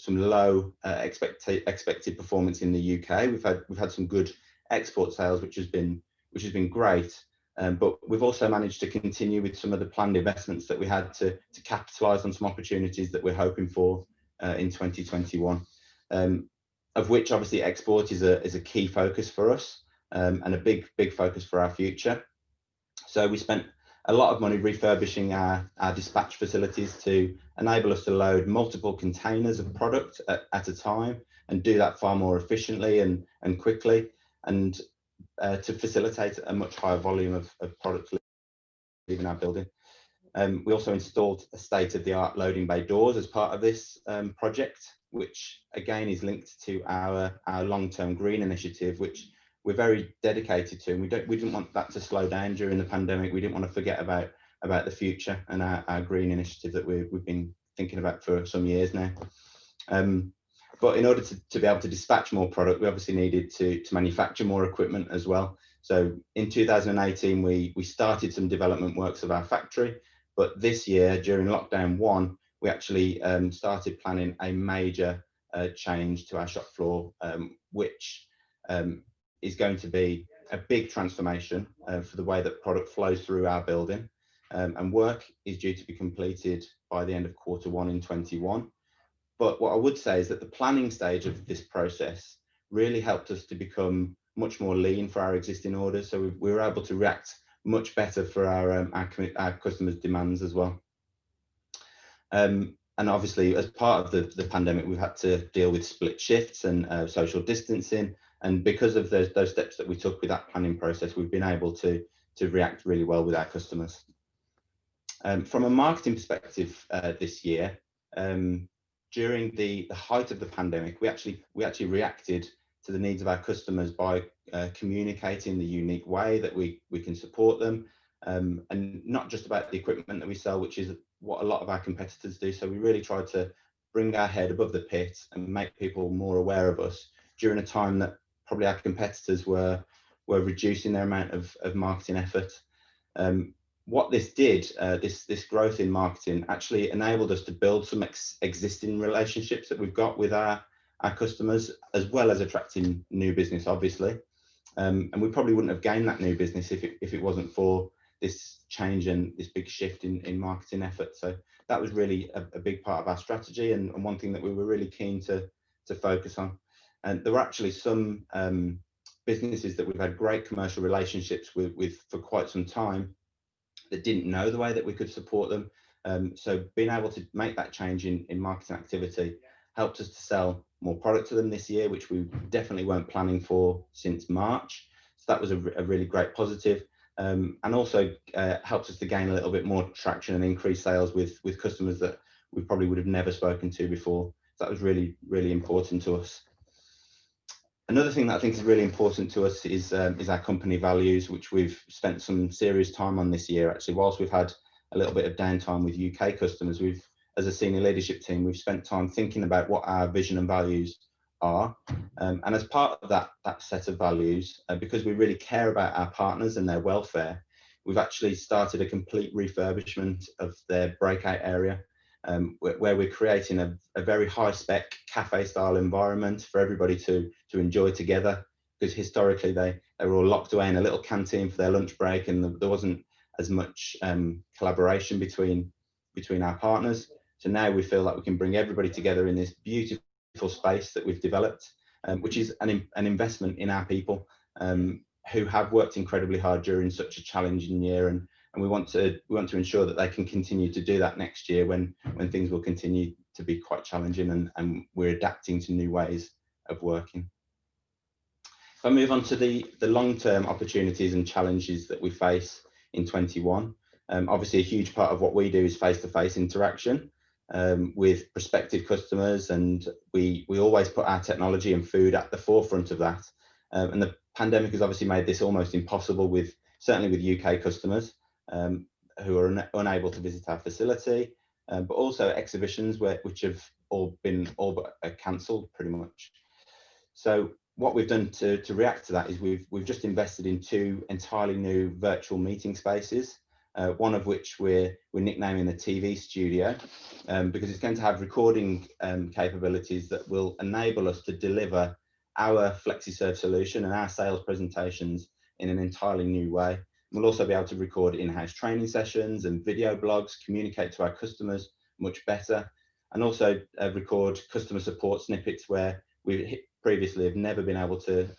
low expected performance in the UK, we've had some good export sales, which has been great. But we've also managed to continue with some of the planned investments that we had to capitalise on some opportunities that we're hoping for in 2021. Of which obviously export is a key focus for us, and a big focus for our future. So we spent a lot of money refurbishing our dispatch facilities to enable us to load multiple containers of product at a time, and do that far more efficiently and quickly, and to facilitate a much higher volume of product leaving our building. We also installed a state-of-the-art loading bay doors as part of this project, which again is linked to our long-term green initiative, which we're very dedicated to, and we didn't want that to slow down during the pandemic. We didn't want to forget about the future and our green initiative that we've been thinking about for some years now. But in order to be able to dispatch more product, we obviously needed to manufacture more equipment as well. So in 2018, we started some development works of our factory, but this year during lockdown 1, we actually started planning a major change to our shop floor, which is going to be a big transformation for the way that product flows through our building. And work is due to be completed by the end of Q1 in 21. But what I would say is that the planning stage of this process really helped us to become much more lean for our existing orders. So we were able to react much better for our customers' demands as well. And obviously, as part of the pandemic, we've had to deal with split shifts and social distancing. And because of those steps that we took with that planning process, we've been able to react really well with our customers. From a marketing perspective this year, during the height of the pandemic, we actually reacted to the needs of our customers by communicating the unique way that we can support them, and not just about the equipment that we sell, which is what a lot of our competitors do. So we really tried to bring our head above the pit and make people more aware of us during a time that probably our competitors were reducing their amount of marketing effort. What this did, this growth in marketing actually enabled us to build some existing relationships that we've got with our customers, as well as attracting new business, obviously. And we probably wouldn't have gained that new business if it wasn't for this change and this big shift in marketing effort. So that was really a big part of our strategy, and one thing that we were really keen to focus on. And there were actually some businesses that we've had great commercial relationships with for quite some time that didn't know the way that we could support them. So being able to make that change in marketing activity helped us to sell more product to them this year, which we definitely weren't planning for since March. So that was a really great positive, and also helped us to gain a little bit more traction and increase sales with customers that we probably would have never spoken to before. So that was really, really important to us. Another thing that I think is really important to us is our company values, which we've spent some serious time on this year. Actually, whilst we've had a little bit of downtime with UK customers, as a senior leadership team, we've spent time thinking about what our vision and values are. And as part of that set of values, because we really care about our partners and their welfare, we've actually started a complete refurbishment of their breakout area, where we're creating a very high spec cafe style environment for everybody to enjoy together, because historically they were all locked away in a little canteen for their lunch break, and there wasn't as much collaboration between our partners. So now we feel like we can bring everybody together in this beautiful space that we've developed, which is an investment in our people, who have worked incredibly hard during such a challenging year, and we want to ensure that they can continue to do that next year when things will continue to be quite challenging, and we're adapting to new ways of working. If I move on to the long-term opportunities and challenges that we face in 21, obviously a huge part of what we do is face-to-face interaction with prospective customers, and we always put our technology and food at the forefront of that. And the pandemic has obviously made this almost impossible, certainly with UK customers who are unable to visit our facility, but also exhibitions which have all but cancelled pretty much. So what we've done to react to that is we've just invested in 2 entirely new virtual meeting spaces, one of which we're nicknaming the TV studio, because it's going to have recording capabilities that will enable us to deliver our Flexeserves solution and our sales presentations in an entirely new way. We'll also be able to record in-house training sessions and video blogs, communicate to our customers much better, and also record customer support snippets where we previously have never been able to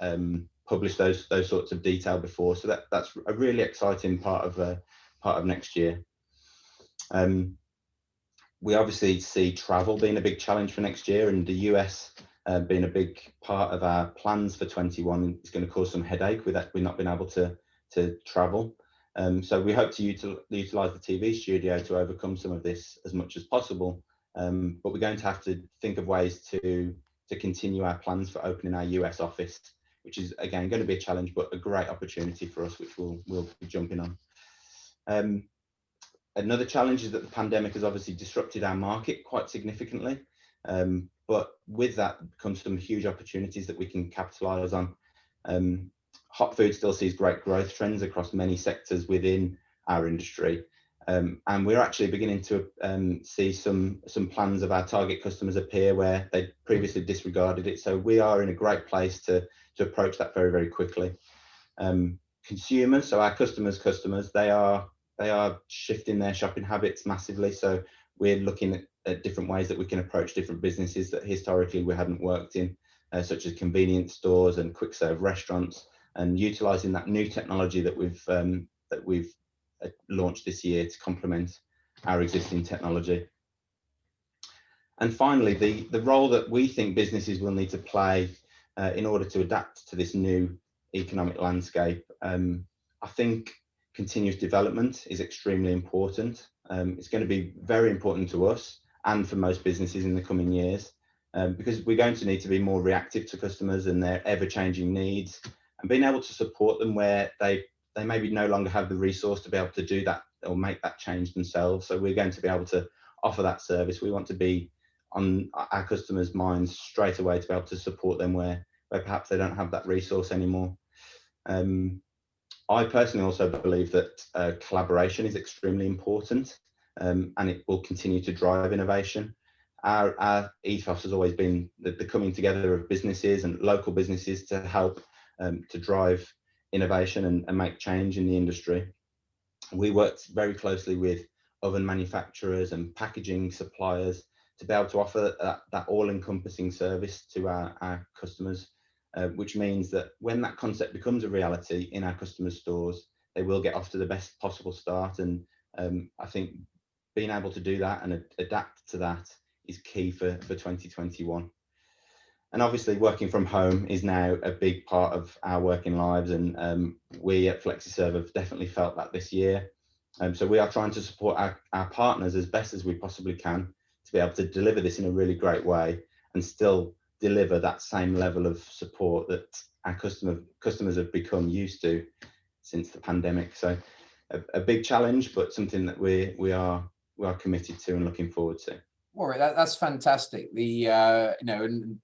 publish those sorts of detail before. So that's a really exciting part of next year. We obviously see travel being a big challenge for next year, and the US being a big part of our plans for 21 is going to cause some headache with that. We've not been able to travel. So we hope to utilize the TV studio to overcome some of this as much as possible. But we're going to have to think of ways to continue our plans for opening our US office, which is again going to be a challenge, but a great opportunity for us, which we'll be jumping on. Another challenge is that the pandemic has obviously disrupted our market quite significantly. But with that comes some huge opportunities that we can capitalize on. hot food still sees great growth trends across many sectors within our industry. And we're actually beginning to see some plans of our target customers appear where they previously disregarded it. So we are in a great place to approach that very, very quickly. Consumers, so our customers, they are shifting their shopping habits massively. So we're looking at different ways that we can approach different businesses that historically we hadn't worked in, such as convenience stores and quick serve restaurants, and utilising that new technology that we've launched this year to complement our existing technology. And finally, the role that we think businesses will need to play in order to adapt to this new economic landscape. I think continuous development is extremely important. It's going to be very important to us and for most businesses in the coming years, because we're going to need to be more reactive to customers and their ever-changing needs, and being able to support them where they maybe no longer have the resource to be able to do that or make that change themselves. So we're going to be able to offer that service. We want to be on our customers' minds straight away to be able to support them where perhaps they don't have that resource anymore. I personally also believe that collaboration is extremely important, and it will continue to drive innovation. Our ethos has always been the coming together of businesses and local businesses to help to drive innovation and make change in the industry. We worked very closely with oven manufacturers and packaging suppliers to be able to offer that all-encompassing service to our customers, which means that when that concept becomes a reality in our customers' stores, they will get off to the best possible start. And I think being able to do that and adapt to that is key for 2021. And obviously working from home is now a big part of our working lives, and we at Flexeserve have definitely felt that this year. So we are trying to support our partners as best as we possibly can to be able to deliver this in a really great way and still deliver that same level of support that our customers have become used to since the pandemic. So a big challenge, but something that we are committed to and looking forward to. Warwick, that's fantastic. And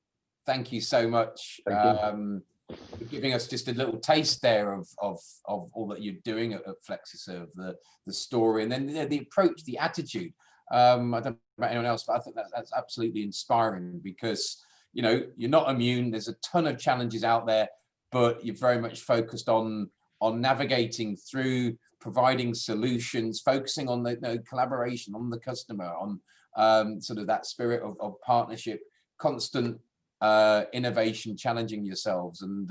thank you so much for giving us just a little taste there of all that you're doing at Flexeserve, the story, and then the approach, the attitude. I don't know about anyone else, but I think that's absolutely inspiring, because you're not immune. There's a ton of challenges out there, but you're very much focused on navigating through, providing solutions, focusing on the collaboration, on the customer, on sort of that spirit of partnership, constant innovation, challenging yourselves. And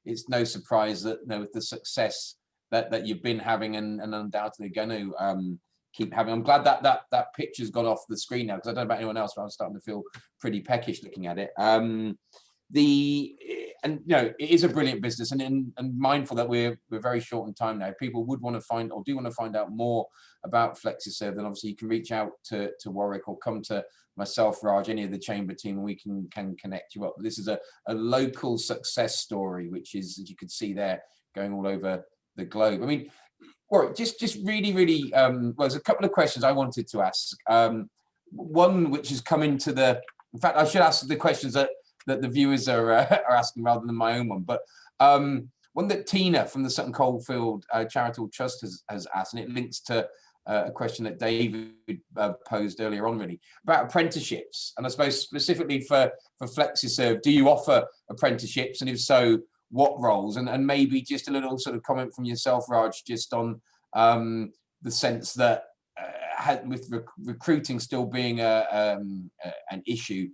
it's no surprise that with the success that you've been having and undoubtedly going to keep having. I'm glad that picture's gone off the screen now, because I don't know about anyone else, but I'm starting to feel pretty peckish looking at it. It is a brilliant business, and mindful that we're very short on time now. People would want to find, or do want to find out more about Flexeserve, then obviously you can reach out to Warwick or come to myself, Raj, any of the chamber team, and we can connect you up. But this is a local success story, which is, as you can see there, going all over the globe. I mean, Warwick, just really, well, there's a couple of questions I wanted to ask. One which has come into in fact, I should ask the questions that the viewers are asking rather than my own one. But one that Tina from the Sutton Coldfield Charitable Trust has asked, and it links to a question that David posed earlier on, really, about apprenticeships. And I suppose specifically for Flexeserve, do you offer apprenticeships? And if so, what roles? And maybe just a little sort of comment from yourself, Raj, just on the sense that with recruiting still being an issue,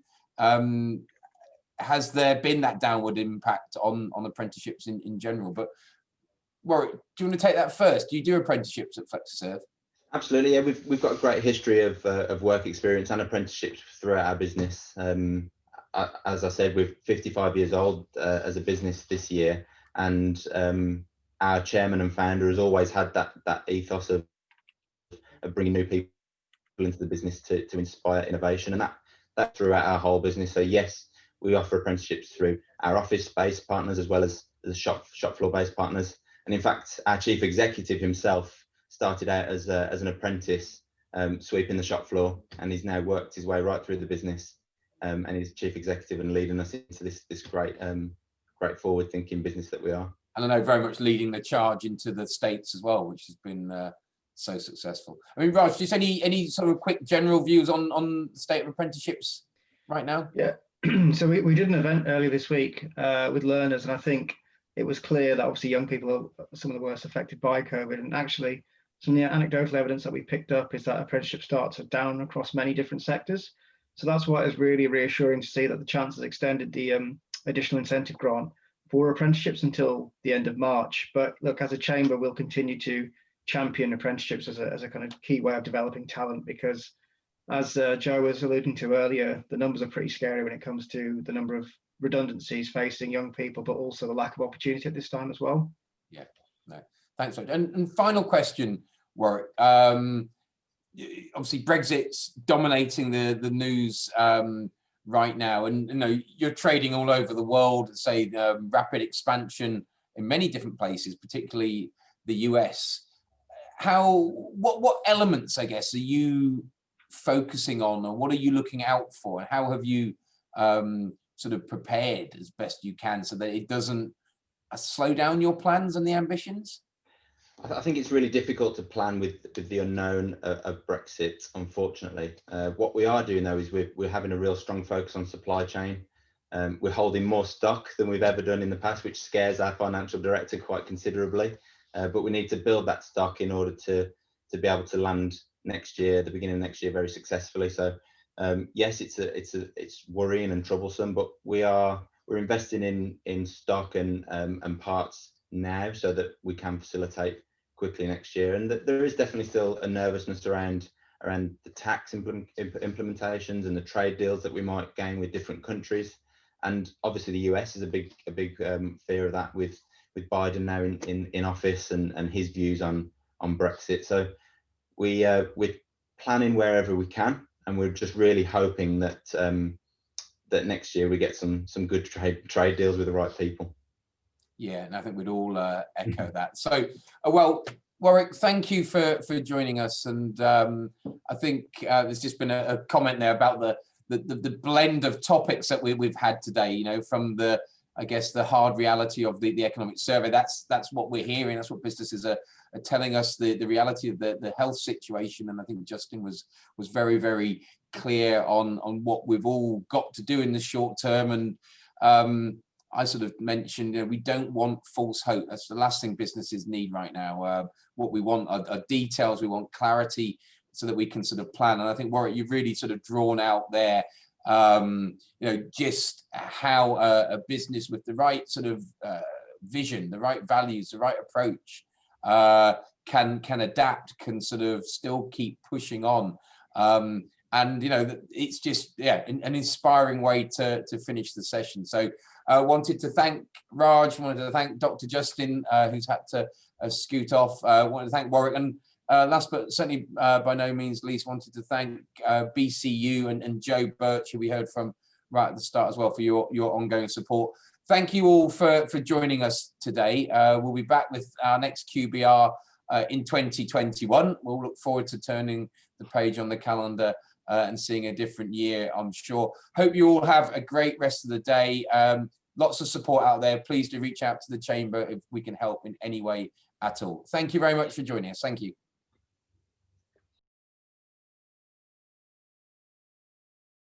has there been that downward impact on apprenticeships in general? But Warwick, do you want to take that first? Do you do apprenticeships at Flexeserve? Absolutely, yeah. We've got a great history of work experience and apprenticeships throughout our business. As I said, we're 55 years old as a business this year, and our chairman and founder has always had that ethos of bringing new people into the business to inspire innovation, and that throughout our whole business. So yes, we offer apprenticeships through our office-based partners as well as the shop floor-based partners. And in fact, our chief executive himself started out as an apprentice sweeping the shop floor, and he's now worked his way right through the business, and he's chief executive and leading us into this great forward-thinking business that we are. and I know very much leading the charge into the States as well, which has been so successful. I mean, Raj, just any sort of quick general views on the state of apprenticeships right now? Yeah, so we did an event earlier this week with learners, and I think it was clear that obviously young people are some of the worst affected by COVID. And actually, some of the anecdotal evidence that we picked up is that apprenticeship starts are down across many different sectors. So that's why it's really reassuring to see that the Chancellor's extended the additional incentive grant for apprenticeships until the end of March. But look, as a chamber, we'll continue to champion apprenticeships as a kind of key way of developing talent, because as Joe was alluding to earlier, the numbers are pretty scary when it comes to the number of redundancies facing young people, but also the lack of opportunity at this time as well. Yeah, no, thanks. And final question, Warwick. Obviously, Brexit's dominating the news right now, and you know you're trading all over the world. Say rapid expansion in many different places, particularly the US. What elements, I guess, are you focusing on, or what are you looking out for, and how have you sort of prepared as best you can so that it doesn't slow down your plans and the ambitions? I think it's really difficult to plan with the unknown of Brexit, unfortunately. What we are doing though is we're having a real strong focus on supply chain. We're holding more stock than we've ever done in the past, which scares our financial director quite considerably. But we need to build that stock in order to be able to land next year, the beginning of next year, very successfully. So yes, it's worrying and troublesome, but we're investing in stock and parts now so that we can facilitate quickly next year. And there is definitely still a nervousness around the tax implementations and the trade deals that we might gain with different countries. And obviously the US is a big fear of that with Biden now in office and his views on Brexit. So we're planning wherever we can, and we're just really hoping that that next year we get some good trade deals with the right people. Yeah, and I think we'd all echo that. So, well, Warwick, thank you for joining us. And I think there's just been a comment there about the blend of topics that we've had today. You know, from I guess the hard reality of the economic survey. That's what we're hearing. That's what businesses are telling us, the reality of the health situation. And I think Justin was very, very clear on what we've all got to do in the short term. And I sort of mentioned, you know, we don't want false hope. That's the last thing businesses need right now. What we want are details. We want clarity so that we can sort of plan. And I think, Warwick, you've really sort of drawn out there, you know, just how a business with the right sort of vision, the right values, the right approach can adapt, can sort of still keep pushing on. And, you know, it's just, yeah, an inspiring way to finish the session. So wanted to thank Raj, wanted to thank Dr. Justin, who's had to scoot off, wanted to thank Warwick, and last but certainly by no means least, wanted to thank BCU and Joe Birch, who we heard from right at the start as well, for your ongoing support. Thank you all for joining us today. We'll be back with our next QBR in 2021. We'll look forward to turning the page on the calendar and seeing a different year, I'm sure. Hope you all have a great rest of the day. Lots of support out there. Please do reach out to the Chamber if we can help in any way at all. Thank you very much for joining us. Thank you.